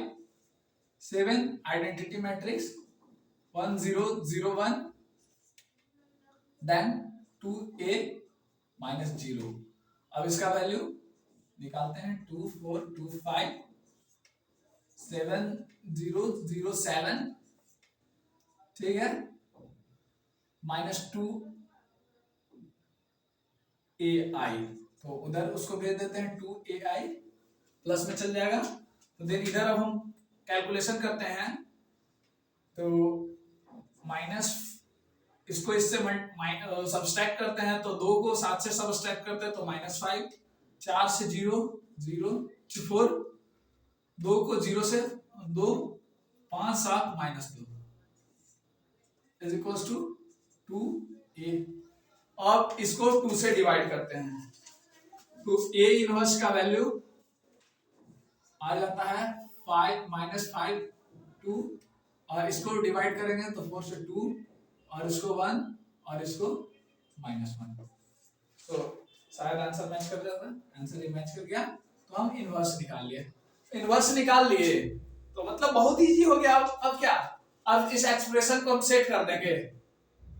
7 identity matrix 1 0 0 1 then 2a minus 0। अब इसका वैल्यू निकालते हैं, 2 4 2 5 7 0 0 7, ठीक है, -2 ai, तो उधर उसको भेज देते हैं 2 ai, प्लस में चल जाएगा। तो देन इधर अब हम कैलकुलेशन करते हैं, तो माइनस इसको इससे सबट्रैक्ट करते हैं, तो 2 को 7 से सबट्रैक्ट करते हैं तो -5, 4 से 0 0 4, 2 को 0 से 2 5 7 -2 इज इक्वल टू 2a। अब इसको 2 से डिवाइड करते हैं, तो a इनवर्स का वैल्यू आ जाता है 5 -5 2, और इसको डिवाइड करेंगे तो 4 से 2, और इसको 1 और इसको -1। तो शायद आंसर मैच कर जाता है, आंसर ये मैच कर गया, तो हम इनवर्स निकाल लिए। इनवर्स निकाल लिए तो मतलब बहुत इजी हो गया। अब क्या, अब इस एक्सप्रेशन को हम सेट कर देंगे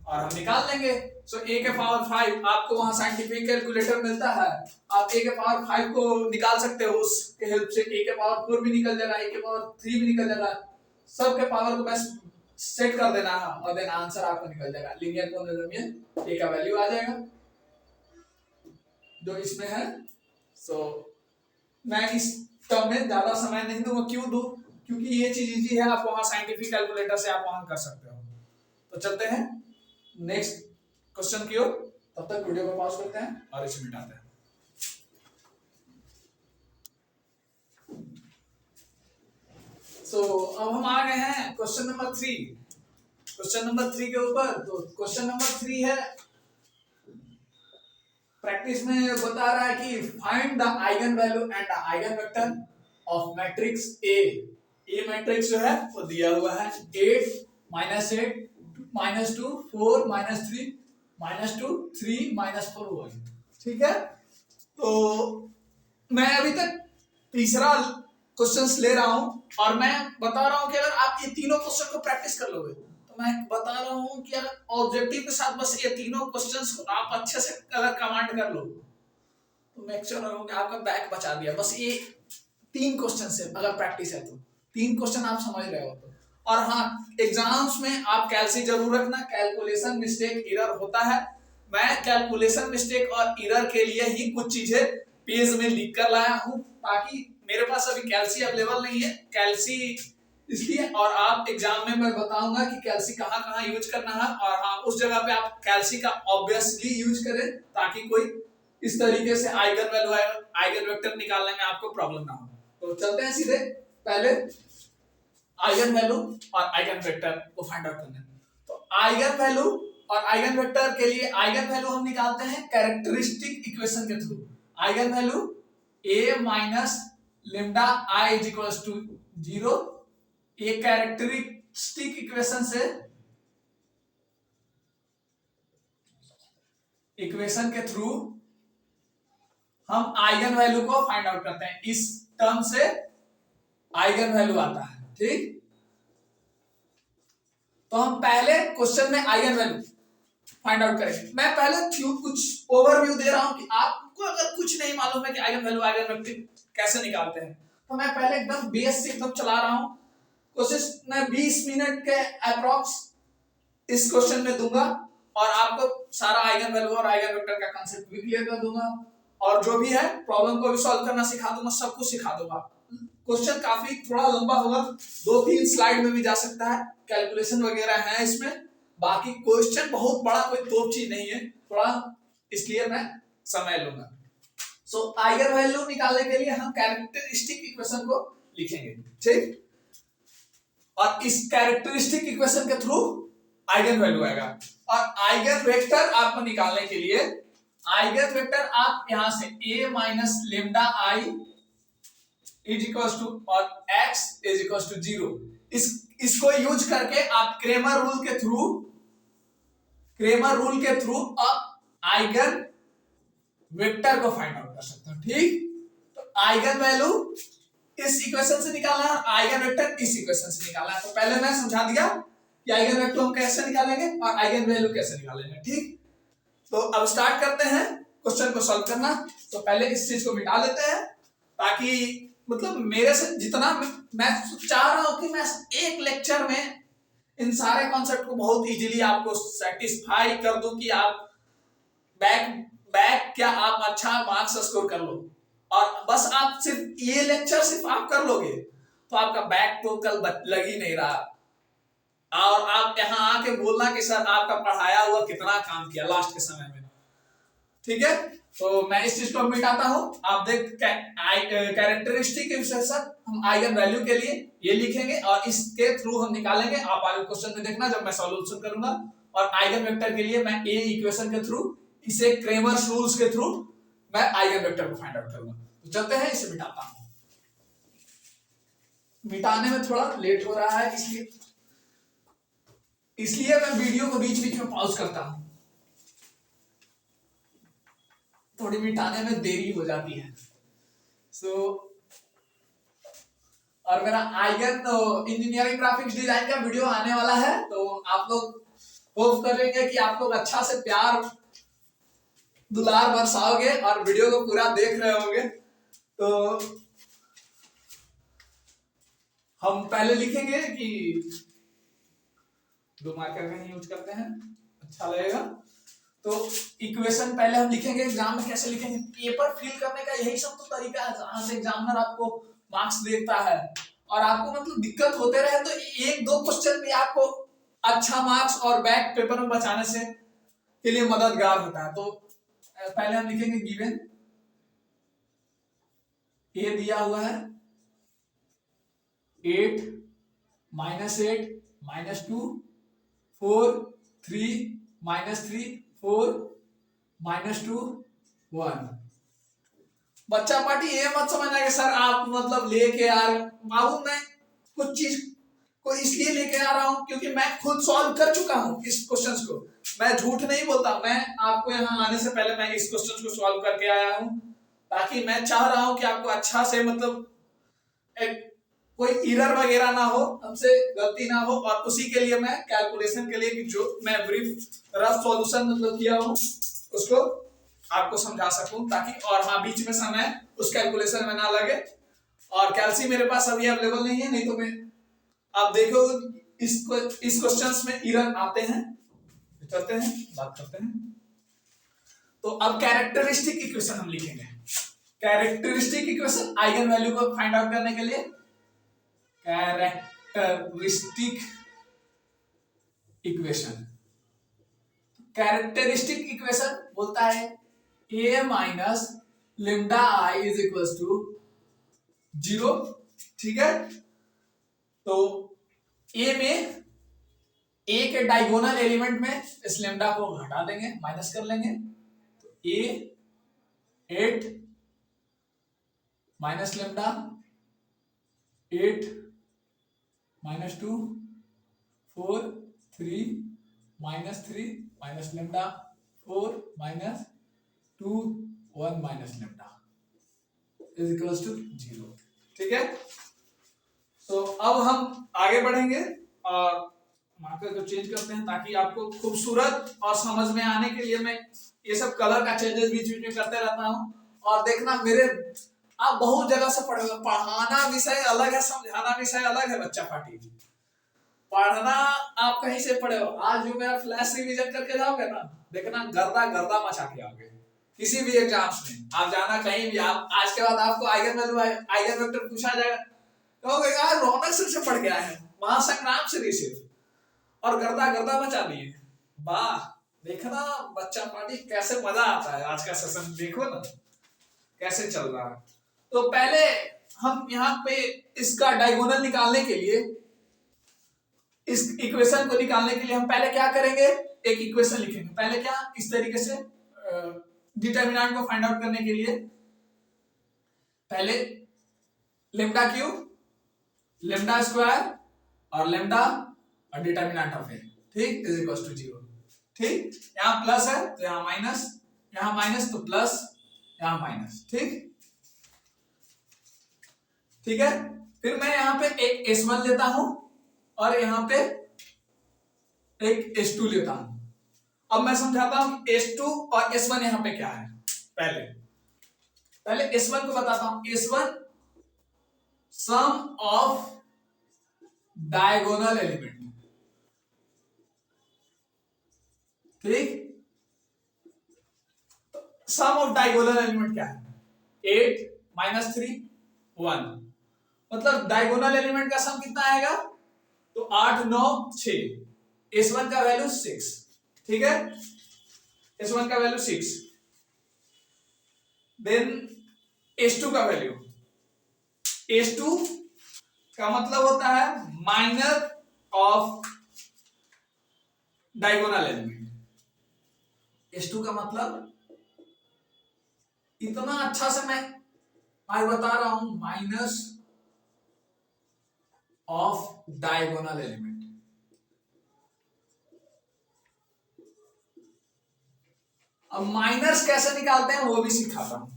और हम निकाल लेंगे। सो a के पावर 5 आपको वहां साइंटिफिक कैलकुलेटर मिलता है, आप a के पावर 5 को निकाल सकते हो, उसके हेल्प से a के पावर 4 भी निकल जाएगा, a के पावर 3 भी निकल जाएगा, सब के पावर को बस सेट कर देना है और देन आंसर आपको निकल जाएगा। लीनियर पॉलिनोमियल a का वैल्यू आ जाएगा जो इसमें है। सो मैं इस टर्म में ज्यादा समय नहीं दूंगा, क्यों दूं, क्योंकि ये चीज इजी है, आप वहां साइंटिफिक कैलकुलेटर से आप वहां कर सकते हो। तो चलते हैं नेक्स्ट क्वेश्चन की ओर, तब तक वीडियो को पॉज करते हैं और इसे मिटाते हैं। सो अब हम आ गए हैं क्वेश्चन नंबर 3। क्वेश्चन नंबर 3 के ऊपर, तो क्वेश्चन नंबर 3 है, प्रैक्टिस में बता रहा है कि find the eigen value and the eigen vector of matrix A. A matrix जो है वो दिया हुआ है 8 -8 -2 4 -3 -2 3 -4 1, ठीक है। तो मैं अभी तक तीसरा क्वेश्चंस ले रहा हूं और मैं बता रहा हूं कि अगर आप ये तीनों क्वेश्चन को प्रैक्टिस कर लोगे, तो मैं बता रहा हूं कि अगर ऑब्जेक्टिव के साथ बस ये तीनों क्वेश्चंस को आप अच्छे से अगर कमांड कर लो तो मैं श्योर हूं कि आपका बैक बचा दिया। बस ये 3 क्वेश्चन से अगर प्रैक्टिस है तो 3 क्वेश्चन आप समझ रहे हो तो। और हाँ, एग्जाम्स में आप कैलसी जरूर रखना, कैलकुलेशन मिस्टेक एरर होता है। मैं कैलकुलेशन मिस्टेक और एरर के लिए ही कुछ चीजें पेज में लिख कर लाया हूं, ताकि मेरे पास अभी कैलसी अवेलेबल नहीं है, कैलसी इसलिए, और आप एग्जाम में मैं बताऊंगा कि कैलसी कहाँ कहाँ यूज करना है, और हाँ उस जगह पे आप कैलसी का ऑब्वियसली यूज करें ताकि कोई इस तरीके से आइगन वैल्यू आइगन वेक्टर निकालने में आपको प्रॉब्लम ना हो। तो चलते हैं सीधे पहले आइगन वैल्यू और आइगन वेक्टर को फाइंड आउट करने। तो आइगन वैल्यू और आइगन वेक्टर के लिए आइगन वैल्यू हम निकालते हैं कैरेक्टरिस्टिक इक्वेशन के through. Eigen value a minus lambda i is equals to 0, ये कैरेक्टरिस्टिक इक्वेशन से इक्वेशन के थ्रू हम आइगन वैल्यू को फाइंड आउट करते हैं। इस टर्म से आइगन वैल्यू आता है, ठीक। तो हम पहले क्वेश्चन में आइगन वैल्यू फाइंड आउट करेंगे। मैं पहले कुछ ओवरव्यू दे रहा हूं कि आपको अगर कुछ नहीं मालूम है कि आइगन वैल्यू आइगन वेक्टर कैसे निकालते हैं, तो मैं पहले एकदम बेस से एकदम चला रहा हूं। कोशिश मैं 20 मिनट के अप्रॉक्स इस क्वेश्चन में दूंगा और आपको सारा आइगन वैल्यू और आइगन वेक्टर का कांसेप्ट भी क्लियर कर दूंगा। और जो भी है प्रॉब्लम को भी सॉल्व करना सिखा दूंगा, सब कुछ सिखा दूंगा। क्वेश्चन काफी थोड़ा लंबा होगा, 2-3 स्लाइड में भी जा सकता है, कैलकुलेशन वगैरह है इसमें। बाकी क्वेश्चन बहुत बड़ा कोई तोप चीज नहीं है, थोड़ा इसलिए मैं समय लूंगा। सो आइगन वैल्यू निकालने के लिए हम कैरेक्टरिस्टिक इक्वेशन को लिखेंगे, ठीक। और इस कैरेक्टरिस्टिक इक्वेशन के थ्रू आइगन वैल्यू आएगा। और आइगन वेक्टर आपको निकालने के लिए आइगन वेक्टर आप यहां से a minus lambda I is equal to और x इज इक्वल टू 0, इसको यूज करके आप क्रेमर रूल के थ्रू आप आइगन वेक्टर को फाइंड आउट कर सकते हो, ठीक। तो आइगन वैल्यू इस इक्वेशन से निकालना है, आइगन वेक्टर इस इक्वेशन से निकालना है। तो पहले मैं समझा दिया कि आइगन वेक्टर हम कैसे निकालेंगे और आइगन वैल्यू कैसे निकालेंगे, ठीक। तो अब स्टार्ट करते हैं क्वेश्चन को सॉल्व करना। तो पहले इस चीज को मिटा लेते हैं, ताकि मतलब मेरे से जितना मैं चाह रहा हूं कि मैं एक लेक्चर में इन सारे कॉन्सेप्ट को बहुत इजीली आपको सेटिस्फाई कर दूं कि आप बैक क्या आप अच्छा मार्क्स स्कोर कर लो। और बस आप सिर्फ ये लेक्चर सिर्फ आप कर लोगे तो आपका बैक तो कल लग ही नहीं रहा, और आप यहाँ आके बोलना कि सर आपका पढ़ाया हुआ कितना काम किया लास्ट के समय में, ठीक है। तो मैं इस चीज को मिटाता हूं। आप देख कैरेक्टरिस्टिक इक्वेशन हम आइगन वैल्यू के लिए ये लिखेंगे और इसके थ्रू हम निकालेंगे। आप आगे क्वेश्चन में देखना जब मैं सॉल्यूशन करूंगा। और आइगन वेक्टर के लिए मैं ए इक्वेशन के थ्रू, इसे क्रेमर्स रूल्स के थ्रू मैं आइगन वेक्टर को फाइंड आउट करूंगा। तो चलते हैं, इसे मिटाता हूं। मिटाने में थोड़ा लेट हो रहा है, इसलिए मैं वीडियो को बीच बीच में पॉज करता हूं, थोड़ी मिटाने में देरी हो जाती है। और मेरा आइगन इंजीनियरिंग ग्राफिक्स डिजाइन का वीडियो आने वाला है, तो आप लोग होप करेंगे कि आप लोग अच्छा से प्यार दुलार बरसाओगे और वीडियो को पूरा देख रहे होंगे। तो हम पहले लिखेंगे कि 2 मार्कर का ही यूज करते हैं, अच्छा लगेगा। तो इक्वेशन पहले हम लिखेंगे, एग्जाम में कैसे लिखेंगे, पेपर फिल करने का यही सब तो तरीका है जहां से एग्जामिनर आपको मार्क्स देता है। और आपको मतलब दिक्कत होते रहे तो 1-2 क्वेश्चन भी आपको अच्छा मार्क्स और बैक पेपर में बचाने से के लिए मददगार होता है। तो पहले हम लिखेंगे गिवन ए दिया हुआ है 8 -8 -2 4 3 -3 4 -2 1। बच्चा पार्टी ये मत समझना कि सर आप मतलब लेके आ रहे हो, मालूम मैं कुछ चीज को इसलिए लेके आ रहा हूं क्योंकि मैं खुद सॉल्व कर चुका हूं इस क्वेश्चंस को। मैं झूठ नहीं बोलता, मैं आपको यहाँ आने से पहले मैं इस क्वेश्चन को सॉल्व करके आया हूं, ताकि मैं चाह रहा हूं कि आपको अच्छा से मतलब कोई एरर वगैरह ना हो, हमसे गलती ना हो। और उसी के लिए मैं कैलकुलेशन के लिए कि जो मैं ब्रीफ रफ सॉल्यूशन मतलब किया हूं उसको आपको समझा सकूं, ताकि और हाँ बीच में समय उस कैलकुलेशन में ना लगे। और कैल्सी मेरे पास अभी अवेलेबल नहीं है, नहीं तो मैं आप देखो इस क्वेश्चंस में एरर आते हैं। चलते हैं बात करते हैं। तो अब कैरेक्टरिस्टिक इक्वेशन हम लिखेंगे। कैरेक्टरिस्टिक इक्वेशन आइगन वैल्यू को फाइंड आउट करने के लिए कैरेक्टरिस्टिक इक्वेशन बोलता है a minus lambda I is equal to 0, ठीक है। तो a में a के डायगोनल एलिमेंट में इस लेमडा को हटा देंगे, माइनस कर लेंगे। तो a 8 minus lambda 8 -2 4 3 -3 minus lambda 4 -2 1 minus lambda is equals to 0, ठीक है। तो अब हम आगे बढ़ेंगे और मार्कर को चेंज करते हैं ताकि आपको खूबसूरत और समझ में आने के लिए मैं ये सब कलर का चेंजेस बीच बीच में करते रहता हूँ। और देखना मेरे आप बहुत जगह से पढ़े, पढ़ाना विषय अलग है, समझाना विषय अलग है। बच्चा पार्टी पढ़ना आप कहीं से पढ़े हो, आज जो मेरा फ्लैश रिवीजन करके जाओगे ना, देखना गर्दा गर्दा मचा के आओगे। किसी भी एग्जाम्स में आप जाना कहीं भी, आप आज के बाद आपको आइगन वैल्यू आइगन वेक्टर पूछा जाएगा तो यार रौनक सर से पढ़ के आए हैं महासंग्राम सीरीज से और गर्दा गर्दा मचा दिए। वाह, देखना बच्चा पार्टी कैसे मजा आता है। आज का सेशन देखो ना कैसे चल रहा है। तो पहले हम यहाँ पे इसका डायगोनल निकालने के लिए, इस इक्वेशन को निकालने के लिए हम पहले क्या करेंगे, एक इक्वेशन लिखेंगे। पहले क्या, इस तरीके से डिटर्मिनेंट को फाइंड आउट करने के लिए पहले लेम्डा क्यूब, लेम्डा स्क्वायर और लेम्डा और डिटर्मिनेंट ऑफ ए, ठीक, इज इक्वल टू 0। ठीक, यहाँ प्लस है तो यहाँ माइनस, यहाँ माइनस तो प्लस, यहाँ माइनस। ठीक, ठीक है। फिर मैं यहाँ पे एक S1 लेता हूं और यहाँ पे एक S2 लेता हूं। अब मैं समझाता हूं S2 और S1 यहाँ पे क्या है। पहले S1 को बताता हूं। S1 some of diagonal element, ठीक। सम ऑफ डायगोनल एलिमेंट क्या है, 8 माइनस 3 1, मतलब डायगोनल एलिमेंट का सम कितना आएगा, तो 8 9 6। S1 का वैल्यू 6, ठीक है, S1 का वैल्यू 6। देन S2 का वैल्यू, S2 का मतलब होता है minor of diagonal element. S2 का मतलब, इतना अच्छा से मैं आज बता रहा हूं, माइनस ऑफ डायगोनल एलिमेंट। अब माइनर्स कैसे निकालते हैं वो भी सिखाता हूं।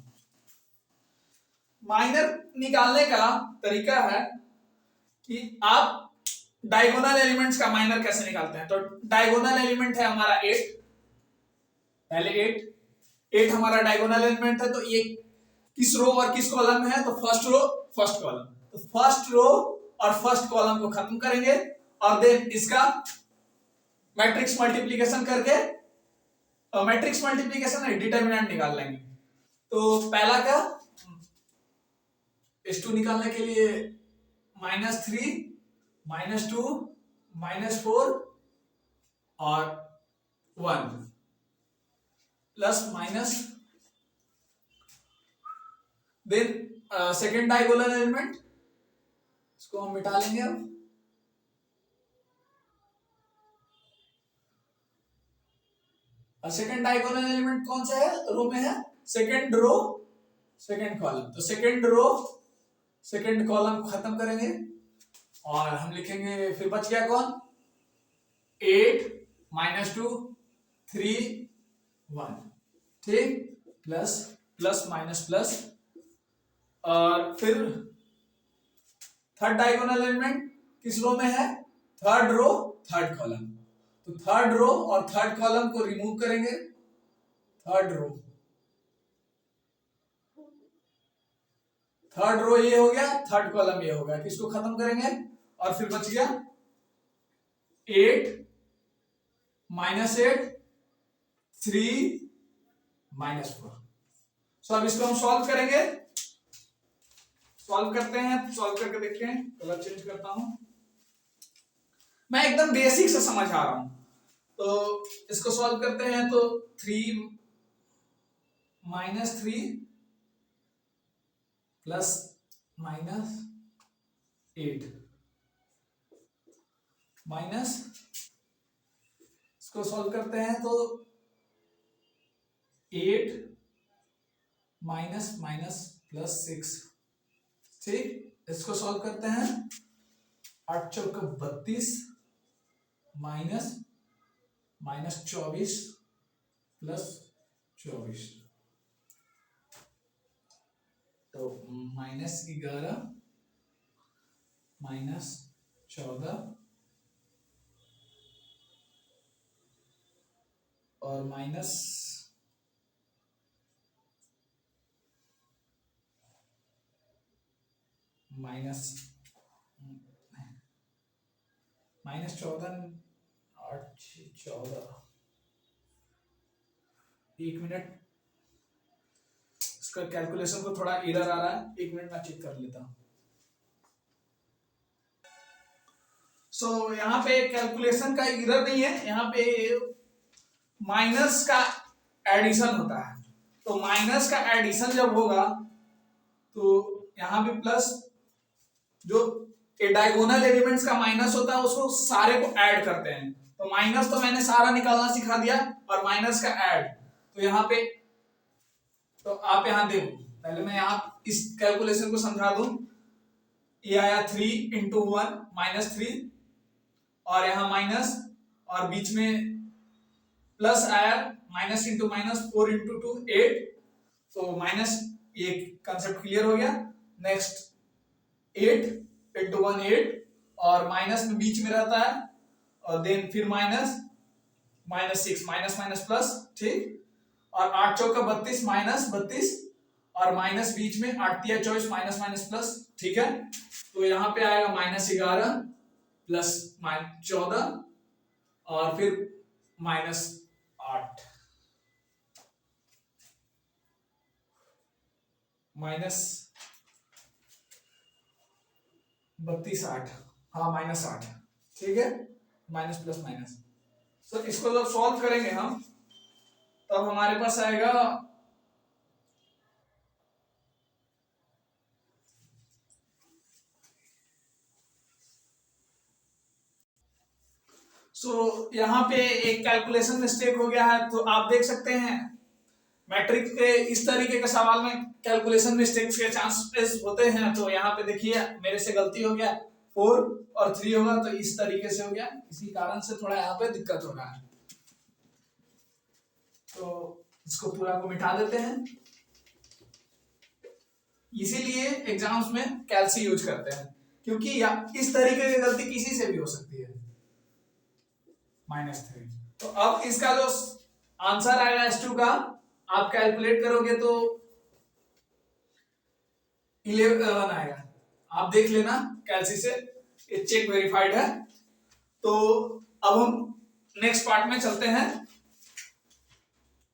माइनर निकालने का तरीका है कि आप डायगोनल एलिमेंट्स का माइनर कैसे निकालते हैं। तो डायगोनल एलिमेंट है हमारा 8, पहले 8 हमारा डायगोनल एलिमेंट है। तो ये किस रो और किस कॉलम में है, तो फर्स्ट रो फर्स्ट कॉलम। तो फर्स्ट रो और फर्स्ट कॉलम को खत्म करेंगे और देन इसका मैट्रिक्स मल्टीप्लिकेशन करके, मैट्रिक्स मल्टीप्लिकेशन नहीं, डिटर्मिनेंट निकाल लेंगे। तो पहला का S2 निकालने के लिए -3 -2 -4 और 1 plus minus, then second diagonal element, इसको हम मिटा लेंगे। अब सेकेंड डायगोनल एलिमेंट कौन सा है, रो में है, सेकेंड रो सेकेंड कॉलम। तो सेकेंड रो सेकेंड कॉलम खत्म करेंगे और हम लिखेंगे, फिर बच गया कौन, 8 -2 3 1, ठीक, प्लस प्लस माइनस प्लस। और फिर थर्ड डायगोनल एलिमेंट किस रो में है, थर्ड रो थर्ड कॉलम। तो थर्ड रो और थर्ड कॉलम को रिमूव करेंगे, थर्ड रो ये हो गया, थर्ड कॉलम ये हो गया, किसको खत्म करेंगे और फिर बच गया 8 -8 3 -4। सो अब इसको हम सॉल्व करेंगे, सॉल्व करते हैं, सॉल्व करके देखते हैं। कलर चेंज करता हूं, मैं एकदम बेसिक से समझा रहा हूं। तो इसको सॉल्व करते हैं तो 3 -3 प्लस -8 माइनस, इसको सॉल्व करते हैं तो 8 माइनस प्लस 6, ठीक। इसको सॉल्व करते हैं, 8 चौक 32 माइनस 24 प्लस 24, तो -11 -14 और माइनस -14 8 14, 1 मिनट, इसका कैलकुलेशन को थोड़ा एरर आ रहा है, 1 मिनट में चेक कर लेता हूँ। यहाँ पे कैलकुलेशन का एरर नहीं है, यहाँ पे माइनस का एडिशन होता है। तो माइनस का एडिशन जब होगा तो यहाँ पे प्लस, जो डायगोनल एलिमेंट्स का माइनस होता है उसको सारे को ऐड करते हैं। तो माइनस तो मैंने सारा निकालना सिखा दिया, और माइनस का ऐड, तो यहाँ पे तो आप यहाँ देखो, पहले मैं यहाँ इस कैलकुलेशन को समझा दूं। ये आया 3 इंटू 1 -3, और यहाँ माइनस, और बीच में प्लस आया, माइनस इंटू माइनस 4 इंटू 2 8, तो माइनस, ये कंसेप्ट क्लियर हो गया। नेक्स्ट 8 इंटू 1 8, और माइनस में बीच में रहता है, और देन फिर माइनस, -6, माइनस माइनस प्लस, ठीक। और 8 चौका 32, माइनस 32, और माइनस बीच में, 8 तिया 24, माइनस माइनस प्लस, ठीक है। तो यहाँ पे आएगा -11 प्लस -14, और फिर -8, -32 8, हाँ -8, ठीक है, माइनस प्लस माइनस। तो इसको जब सॉल्व करेंगे हम, तब हमारे पास आएगा यहाँ पे एक कैलकुलेशन मिस्टेक हो गया है। तो आप देख सकते हैं मैट्रिक्स के इस तरीके के सवाल में कैलकुलेशन मिस्टेक्स के चांसेस होते हैं। तो यहाँ पे देखिए मेरे से गलती हो गया, 4 और 3 होगा, तो इस तरीके से हो गया, इसी कारण से थोड़ा यहाँ पे दिक्कत हो रहा है। तो इसको पूरा को मिटा देते हैं, इसीलिए एग्जाम्स में कैल्सी यूज करते हैं, क्योंकि इस तरीके की गलती किसी से भी हो सकती है। -3, तो अब इसका जो आंसर आएगा S2 का, आप कैलकुलेट करोगे तो 11 आएगा। आप देख लेना कैल्सी से, ये चेक वेरीफाइड है। तो अब हम नेक्स्ट पार्ट में चलते हैं,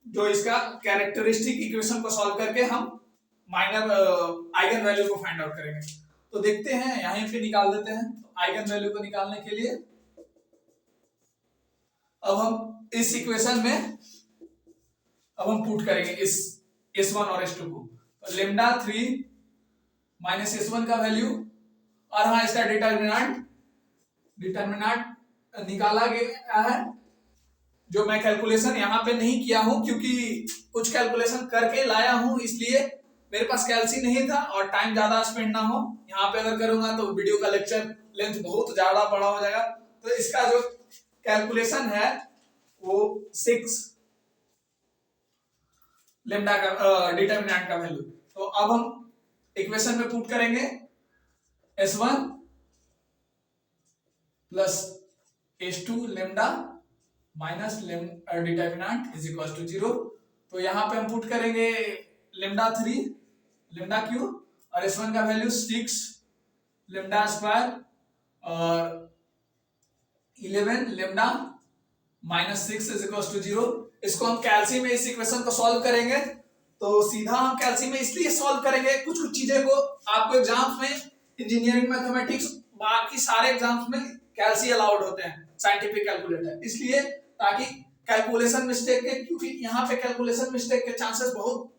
जो इसका कैरेक्टरिस्टिक इक्वेशन को सॉल्व करके हम माइनर आइगन वैल्यू को फाइंड आउट करेंगे। तो देखते हैं, यहीं पे निकाल देते हैं। तो आइगन वैल्यू को निकालने के लिए अब हम इस इक्वेशन में अब हम पुट करेंगे इस S1 और S2 को। तो लेमडा 3 माइनस S1 का वैल्यू, और हाँ इसका डिटर्मिनेंट निकाला गया है, जो मैं कैलकुलेशन यहाँ पे नहीं किया हूं, क्योंकि कुछ कैलकुलेशन करके लाया हूं, इसलिए मेरे पास कैल्सी नहीं था और टाइम ज्यादा स्पेंड ना हो। यहाँ पे अगर करूंगा तो वीडियो का लेक्चर लेंथ बहुत ज्यादा बड़ा हो जाएगा। तो इसका जो कैलकुलेशन है वो 6 लेमडा का डिटर्मिनेंट का वैल्यू। तो अब हम इक्वेशन में पुट करेंगे S1 plus S2 lambda minus determinant is equal to 0। तो यहाँ पे हम पुट करेंगे लेमडा 3 लेमडा क्यू, और S1 का वैल्यू 6 लेमडा स्क्वायर, और 11 lambda minus 6 is equal to 0। इसको हम कैल्सी में इस इक्वेशन को सॉल्व करेंगे। तो सीधा हम कैल्सी में इसलिए सॉल्व करेंगे, कुछ कुछ चीजें को आपको एग्जाम्स में, इंजीनियरिंग मैथमेटिक्स, बाकी सारे एग्जाम्स में कैल्सी अलाउड होते हैं, साइंटिफिक कैलकुलेटर, इसलिए ताकि कैलकुलेशन मिस्टेक के, क्योंकि यहाँ पे कैलकुलेशन मिस्टेक के चांसेस बहुत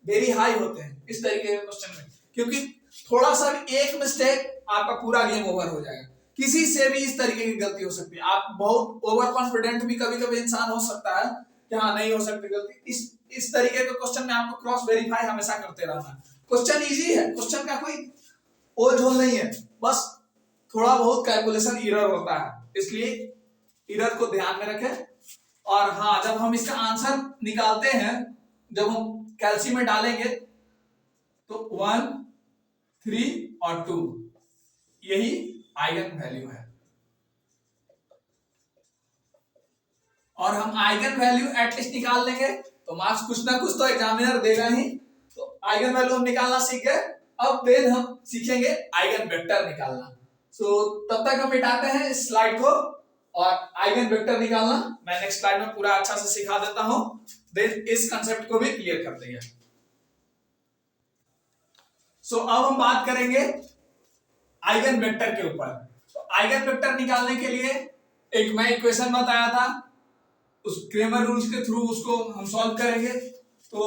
वेरी हाई होते हैं इस तरीके के क्वेश्चन में, क्योंकि थोड़ा सा भी एक मिस्टेक आपका पूरा गेम ओवर हो जाएगा। किसी से भी इस तरीके की गलती हो सकती है। आप बहुत ओवर कॉन्फिडेंट भी कभी कभी इंसान हो सकता है कि हाँ नहीं हो सकती गलती। इस तरीके के क्वेश्चन में आपको क्रॉस वेरीफाई हमेशा करते रहना है। क्वेश्चन इजी है, क्वेश्चन का कोई ओल झोल नहीं है, बस थोड़ा बहुत कैलकुलेशन एरर होता है, इसलिए एरर को ध्यान में रखें। और हाँ, जब हम इसका आंसर निकालते हैं, जब हम कैल्सी में डालेंगे तो 1 3 और 2 यही आइगन वैल्यू है, और हम आइगन वैल्यू एटलीस्ट निकाल लेंगे तो मार्क्स कुछ ना कुछ तो एग्जामिनर देगा ही। तो आइगन वैल्यू हम निकालना सीख गए, अब फिर हम सीखेंगे आइगन वेक्टर निकालना। तब तक हम मिटाते हैं इस स्लाइड को और आइगन वेक्टर निकालना मैं नेक्स्ट स्लाइड में पूरा अच्छा से सिखा देता हूं, देन इस कंसेप्ट को भी क्लियर कर देंगे। सो अब हम बात करेंगे आइगन वेक्टर के ऊपर। तो आइगन वेक्टर निकालने के लिए एक मैं इक्वेशन बताया था, उस क्रेमर रूल्स के थ्रू उसको हम सॉल्व करेंगे। तो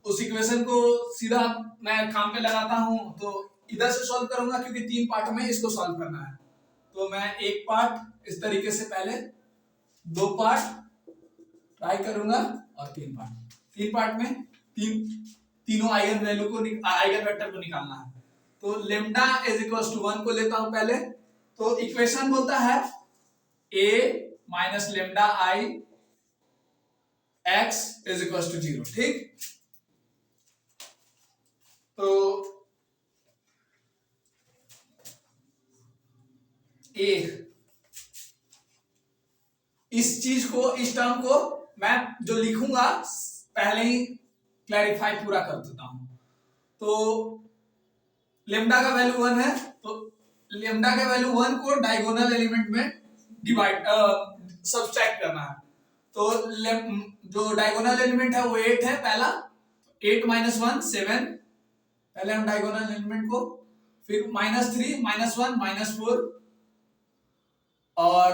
उस इक्वेशन को सीधा मैं काम पे लगाता हूं, तो इधर से सॉल्व करूंगा क्योंकि 3 पार्ट में इसको सॉल्व करना है। तो मैं एक पार्ट इस तरीके से पहले, 2 पार्ट ट्राई करूंगा और 3 पार्ट में तीनों आइगन वैल्यू को आइगन वेक्टर को निकालना है। तो लेमडा इज इक्वल टू 1 को लेता हूं पहले। तो इक्वेशन बोलता है a minus lambda I x is equal to 0। ठीक, तो a, इस चीज को, इस टर्म को मैं जो लिखूंगा पहले ही क्लैरिफाई पूरा कर देता हूं। तो लेमडा का वैल्यू 1 है, तो लेमडा का वैल्यू 1 को डायगोनल एलिमेंट में डिवाइड सब्सट्रैक्ट करना है। तो जो डायगोनल एलिमेंट है वो 8 है पहला, 8 माइनस 1 7, पहले हम डायगोनल एलिमेंट को, फिर -3 -1 -4 और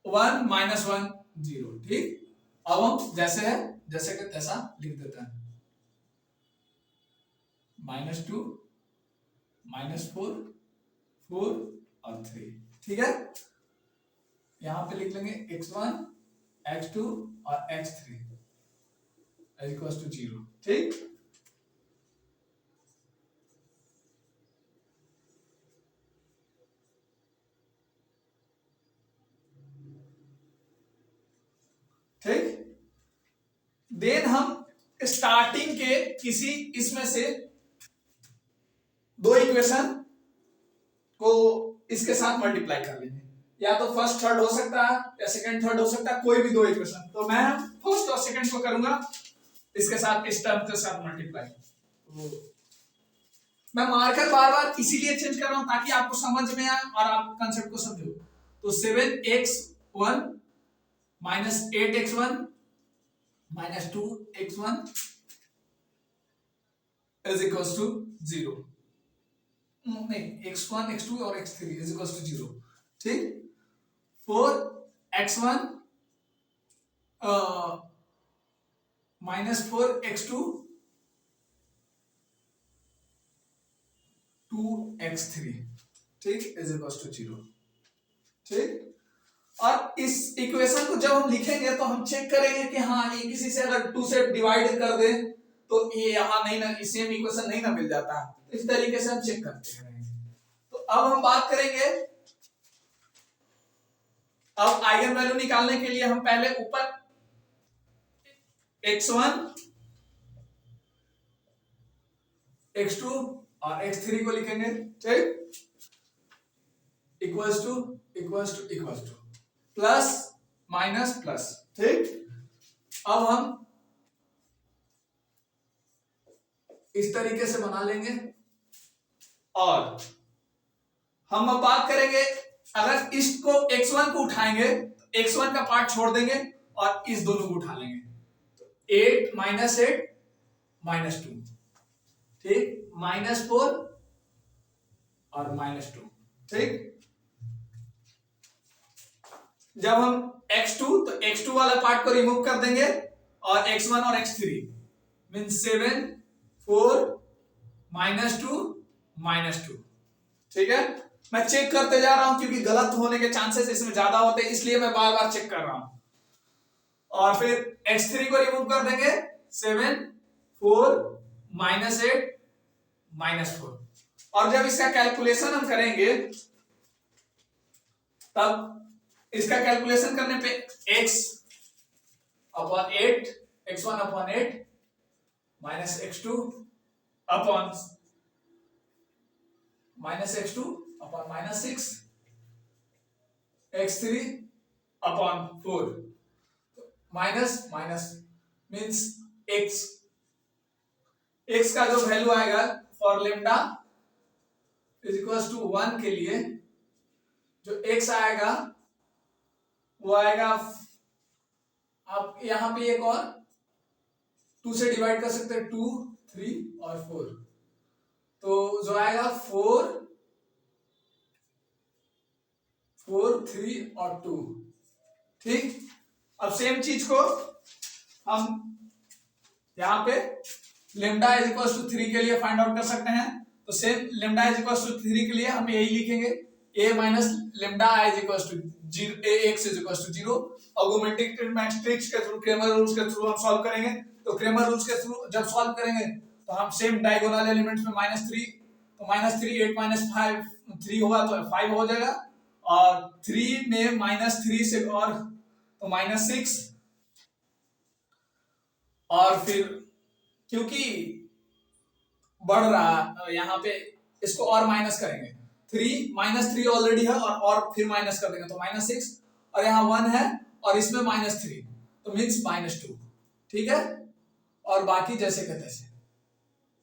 1 -1 0। ठीक, अब हम जैसे है जैसे के तैसा लिख देते हैं, -2 -4 4 और 3। ठीक है, यहां पे लिख लेंगे x1 x2 और x3 इज इक्वल टू 0। ठीक, ठीक, देन हम स्टार्टिंग के किसी इसमें से 2 इक्वेशन को इसके साथ मल्टीप्लाई कर लेंगे, या तो फर्स्ट थर्ड हो सकता है या सेकंड थर्ड हो सकता है, कोई भी 2 इक्वेशन। तो मैं फर्स्ट और सेकंड को करूंगा इसके साथ, इस टर्म के साथ मल्टीप्लाई। मैं मार्कर बार बार इसीलिए चेंज कर रहा हूं ताकि आपको समझ में आए और आप कंसेप्ट को समझो। तो 7x1 minus 8x1 minus 2x1 is equal to 0। नहीं, x1 x2 और x3 इज इक्वल टू 0। ठीक, 4x1 माइनस 4x2 2x3, ठीक, इज इक्वल टू 0। ठीक, और इस इक्वेशन को जब हम लिखेंगे तो हम चेक करेंगे कि हाँ ये किसी से अगर 2 से डिवाइड कर दे तो ये यहां नहीं ना, सेम इक्वेशन नहीं ना मिल जाता। इस तरीके से हम चेक करते हैं। तो अब हम बात करेंगे, अब आइगन वैल्यू निकालने के लिए हम पहले ऊपर x1 x2 और x3 को लिखेंगे। ठीक, equals two plus minus plus. ठीक, अब हम इस तरीके से बना लेंगे और हम अब बात करेंगे, अगर इसको x1 को उठाएंगे तो x1 का पार्ट छोड़ देंगे और इस दोनों को उठा लेंगे। तो 8 -8 -2, ठीक, -4 और -2। ठीक, जब हम x2 तो x2 वाला पार्ट को रिमूव कर देंगे और x1 और x3 मीन 7 4 -2 -2। ठीक है, मैं चेक करते जा रहा हूं क्योंकि गलत होने के चांसेस इसमें ज्यादा होते हैं, इसलिए मैं बार बार चेक कर रहा हूं। और फिर x3 को रिमूव कर देंगे, 7 4 -8 -4। और जब इसका कैलकुलेशन हम करेंगे तब इसका कैलकुलेशन करने पे x upon 8 x1 upon 8 minus x2 upon -6 x3 upon 4 minus minus means x का जो वैल्यू आएगा for lambda is equal to 1 के लिए जो x आएगा वो आएगा, आप यहां पे एक और 2 से डिवाइड कर सकते हैं, 2 3 और 4। तो जो आएगा 4 4 3 और 2। ठीक, अब सेम चीज को हम यहाँ पे लेमडा इज इक्वल टू 3 के लिए फाइंड आउट कर सकते हैं। तो same lambda is equal to 3 के लिए हम यही लिखेंगे, a minus lambda i is equal to 0, ax is equal to 0। Augmented matrix के थ्रू, क्रेमर रूल्स के थ्रू हम सॉल्व करेंगे। तो क्रेमर रूल्स के थ्रू जब सॉल्व करेंगे तो हम सेम डायगोनल एलिमेंट्स में -3, तो -3 8 -5 3 होगा तो 5 हो जाएगा, और 3 में -3 से और तो -6, और फिर क्योंकि बढ़ रहा यहाँ पे इसको और माइनस करेंगे, 3 ऑलरेडी है और फिर माइनस कर देंगे तो -6, और यहाँ 1 है और इसमें -3 तो मीन्स -2। ठीक है, और बाकी जैसे के तैसे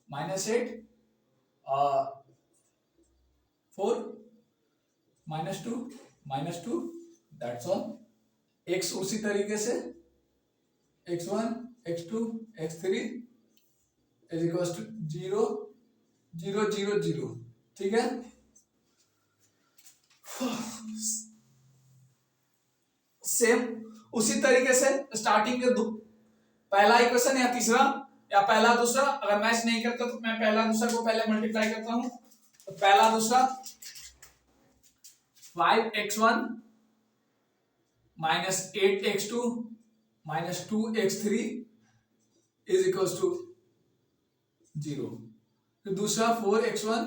-8 और 4 -2 दैट्स ऑल। x उसी तरीके से x1 x2 x3 is equal to 0 0 0 0। ठीक है, सेम उसी तरीके से स्टार्टिंग के पहला इक्वेशन या तीसरा या पहला दूसरा अगर मैच नहीं करता तो मैं पहला दूसरा को पहले मल्टीप्लाई करता हूं। तो पहला दूसरा 5x1 minus 8x2 minus 2x3 is equal to 0। फिर दूसरा 4x1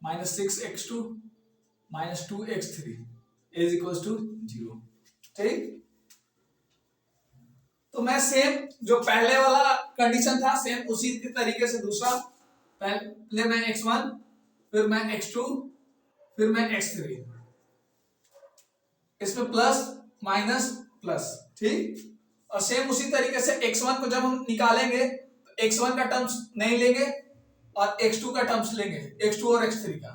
minus 6x2 minus 2x3 is equal to 0। ठीक, तो मैं सेम जो पहले वाला कंडीशन था सेम उसी के तरीके से दूसरा, पहले मैं x1 फिर मैं x2 फिर मैं x3, इसमें प्लस माइनस प्लस। ठीक, और सेम उसी तरीके से x1 को जब हम निकालेंगे तो x1 का टर्म्स नहीं लेंगे और x2 का टर्म्स लेंगे, x2 और x3 का।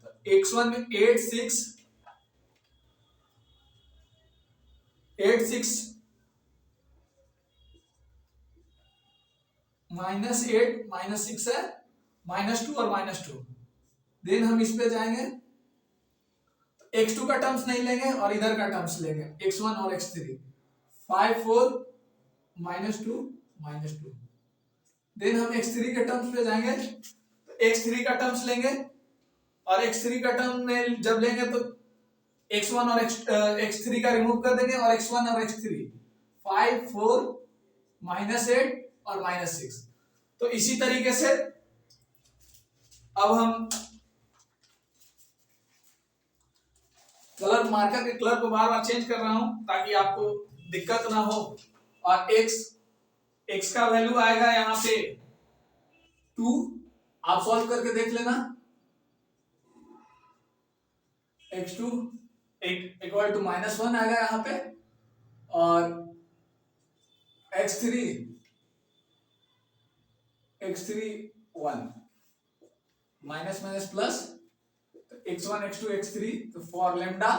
तो x1 में 8 6 -8 -6 है, -2 और -2। देन हम इस पे जाएंगे तो x2 का टर्म्स नहीं लेंगे और इधर का टर्म्स लेंगे, x1 और x3। 5 4 -2 -2। देन हम x3 के टर्म्स पे जाएंगे तो x3 का टर्म्स लेंगे और x3 का टर्म में जब लेंगे तो x1 और x3 का रिमूव कर देंगे और x1 और x3 5 4 -8 और -6। तो इसी तरीके से अब हम कलर मार्कर के कलर को बार बार चेंज कर रहा हूं ताकि आपको दिक्कत ना हो। और x का वैल्यू आएगा यहाँ पे 2, आप सॉल्व करके देख लेना। x2 इक्वल टू -1 आएगा यहाँ पे, और x3 1 माइनस माइनस प्लस, तो x1 x2 x3, तो for lambda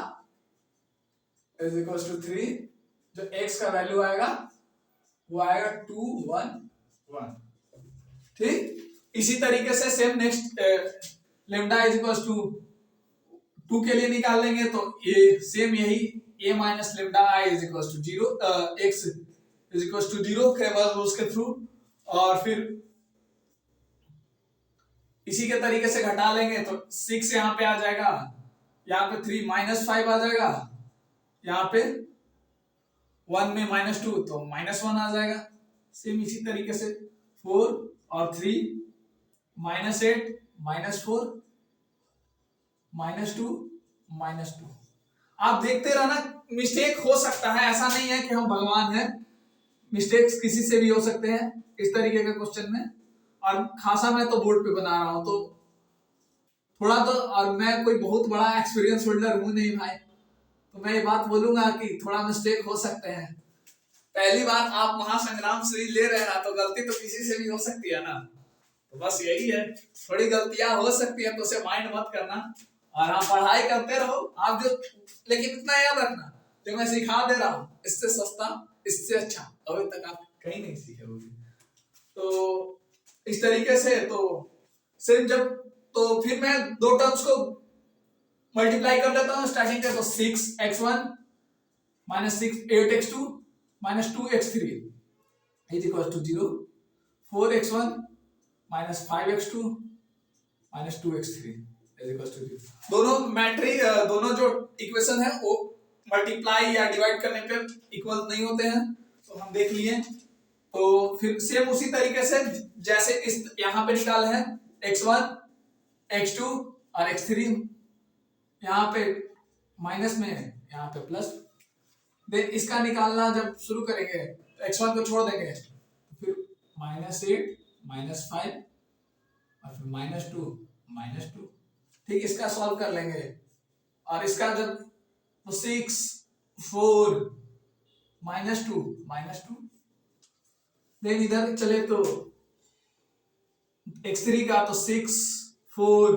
is equal to 3, जो x का वैल्यू आएगा वो आएगा 2 1 1। ठीक, इसी तरीके से same next lambda is equal to 2 के लिए निकाल लेंगे तो ये सेम यही a minus lambda i is equal to 0, x is equal to 0 Cramer rules के थ्रू, और फिर इसी के तरीके से घटा लेंगे तो 6 यहाँ पे आ जाएगा, यहाँ पे 3 -5 आ जाएगा, यहाँ पे 1 में -2 तो -1 आ जाएगा। सेम इसी तरीके से 4 और 3 -8 -4 -2 -2। आप देखते रहना, मिस्टेक हो सकता है, ऐसा नहीं है कि हम भगवान हैं, मिस्टेक्स किसी से भी हो सकते हैं इस तरीके के क्वेश्चन में। और खासा मैं तो बोर्ड पे बना रहा हूं तो थोड़ा तो, और मैं कोई बहुत बड़ा एक्सपीरियंस होल्डर हूं नहीं भाई, तो मैं ये बात बोलूंगा कि थोड़ा मिस्टेक हो सकते हैं। पहली बार आप महासंग्राम सीरीज ले रहे हैं तो गलती तो किसी से भी हो सकती है ना, तो बस यही है, थोड़ी गलतियां हो सकती है तो उसे माइंड मत करना और आप पढ़ाई करते रहो। आप जो, लेकिन इतना याद रखना जो मैं सिखा दे रहा हूँ इससे सस्ता इससे अच्छा अभी तक आप कहीं नहीं सीखे होंगे। तो इस तरीके से तो सिर्फ जब, तो फिर मैं दो टर्म्स को मल्टीप्लाई कर लेता हूं स्टार्टिंग का, तो 6x1 minus 8x2 minus 2x3 is equal to 0, 4x1 minus 5x2 minus 2x3 is equal to 0। दोनों मैट्रिक, दोनों जो इक्वेशन है वो मल्टीप्लाई या डिवाइड करने पर इक्वल नहीं होते हैं, तो हम देख लिए। तो फिर सेम उसी तरीके से जैसे इस यहाँ पे निकाले हैं x1 x2 और x3, यहाँ पे माइनस में यहाँ पे प्लस, देन इसका निकालना जब शुरू करेंगे x1 को छोड़ देंगे, फिर -8 -5 और फिर -2 ठीक, इसका सॉल्व कर लेंगे। और इसका जब तो 6 4 -2 देन इधर चले तो x3 का तो 6 4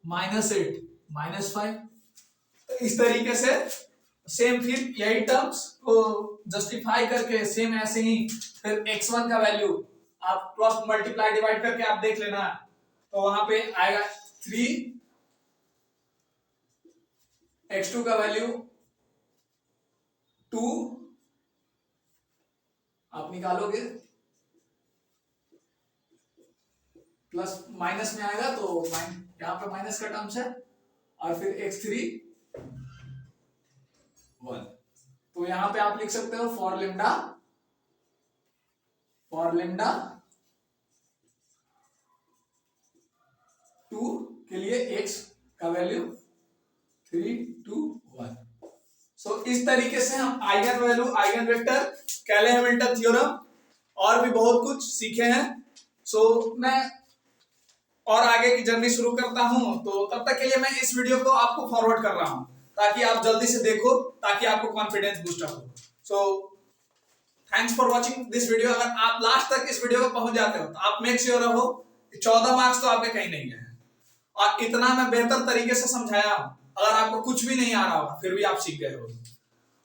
-8 -5, तो इस तरीके से सेम फिर यही टर्म्स को जस्टिफाई करके सेम ऐसे ही फिर x1 का वैल्यू आप क्रॉस मल्टीप्लाई डिवाइड करके आप देख लेना, तो वहां पे आएगा 3, x2 का वैल्यू 2 आप निकालोगे, प्लस माइनस में आएगा तो यहाँ पे माइनस का टर्म्स है, और फिर x3 1। तो यहां पे आप लिख सकते हो फॉर लेमडा 2 के लिए x का वैल्यू 3 2 1। सो इस तरीके से हम आइगन वैल्यू, आइगन वेक्टर, कैले हैमिल्टन थ्योरम और भी बहुत कुछ सीखे हैं। सो मैं और आगे की जर्नी शुरू करता हूं, तो तब तक के लिए मैं इस वीडियो को आपको फॉरवर्ड कर रहा हूं ताकि आप जल्दी से देखो, ताकि आपको कॉन्फिडेंस बूस्ट अप हो। So thanks for watching this video. अगर आप लास्ट तक इस वीडियो में पहुंच जाते हो तो आप मेक श्योर रहो 14 मार्क्स तो आपके कहीं नहीं गए, और इतना मैं बेहतर तरीके से समझाया हूं, अगर आपको कुछ भी नहीं आ रहा होगा फिर भी आप सीख गए हो।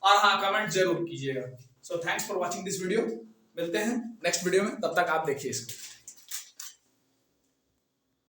और हाँ, कमेंट जरूर कीजिएगा। So thanks for watching this video, मिलते हैं नेक्स्ट वीडियो में, तब तक आप देखिए इसको।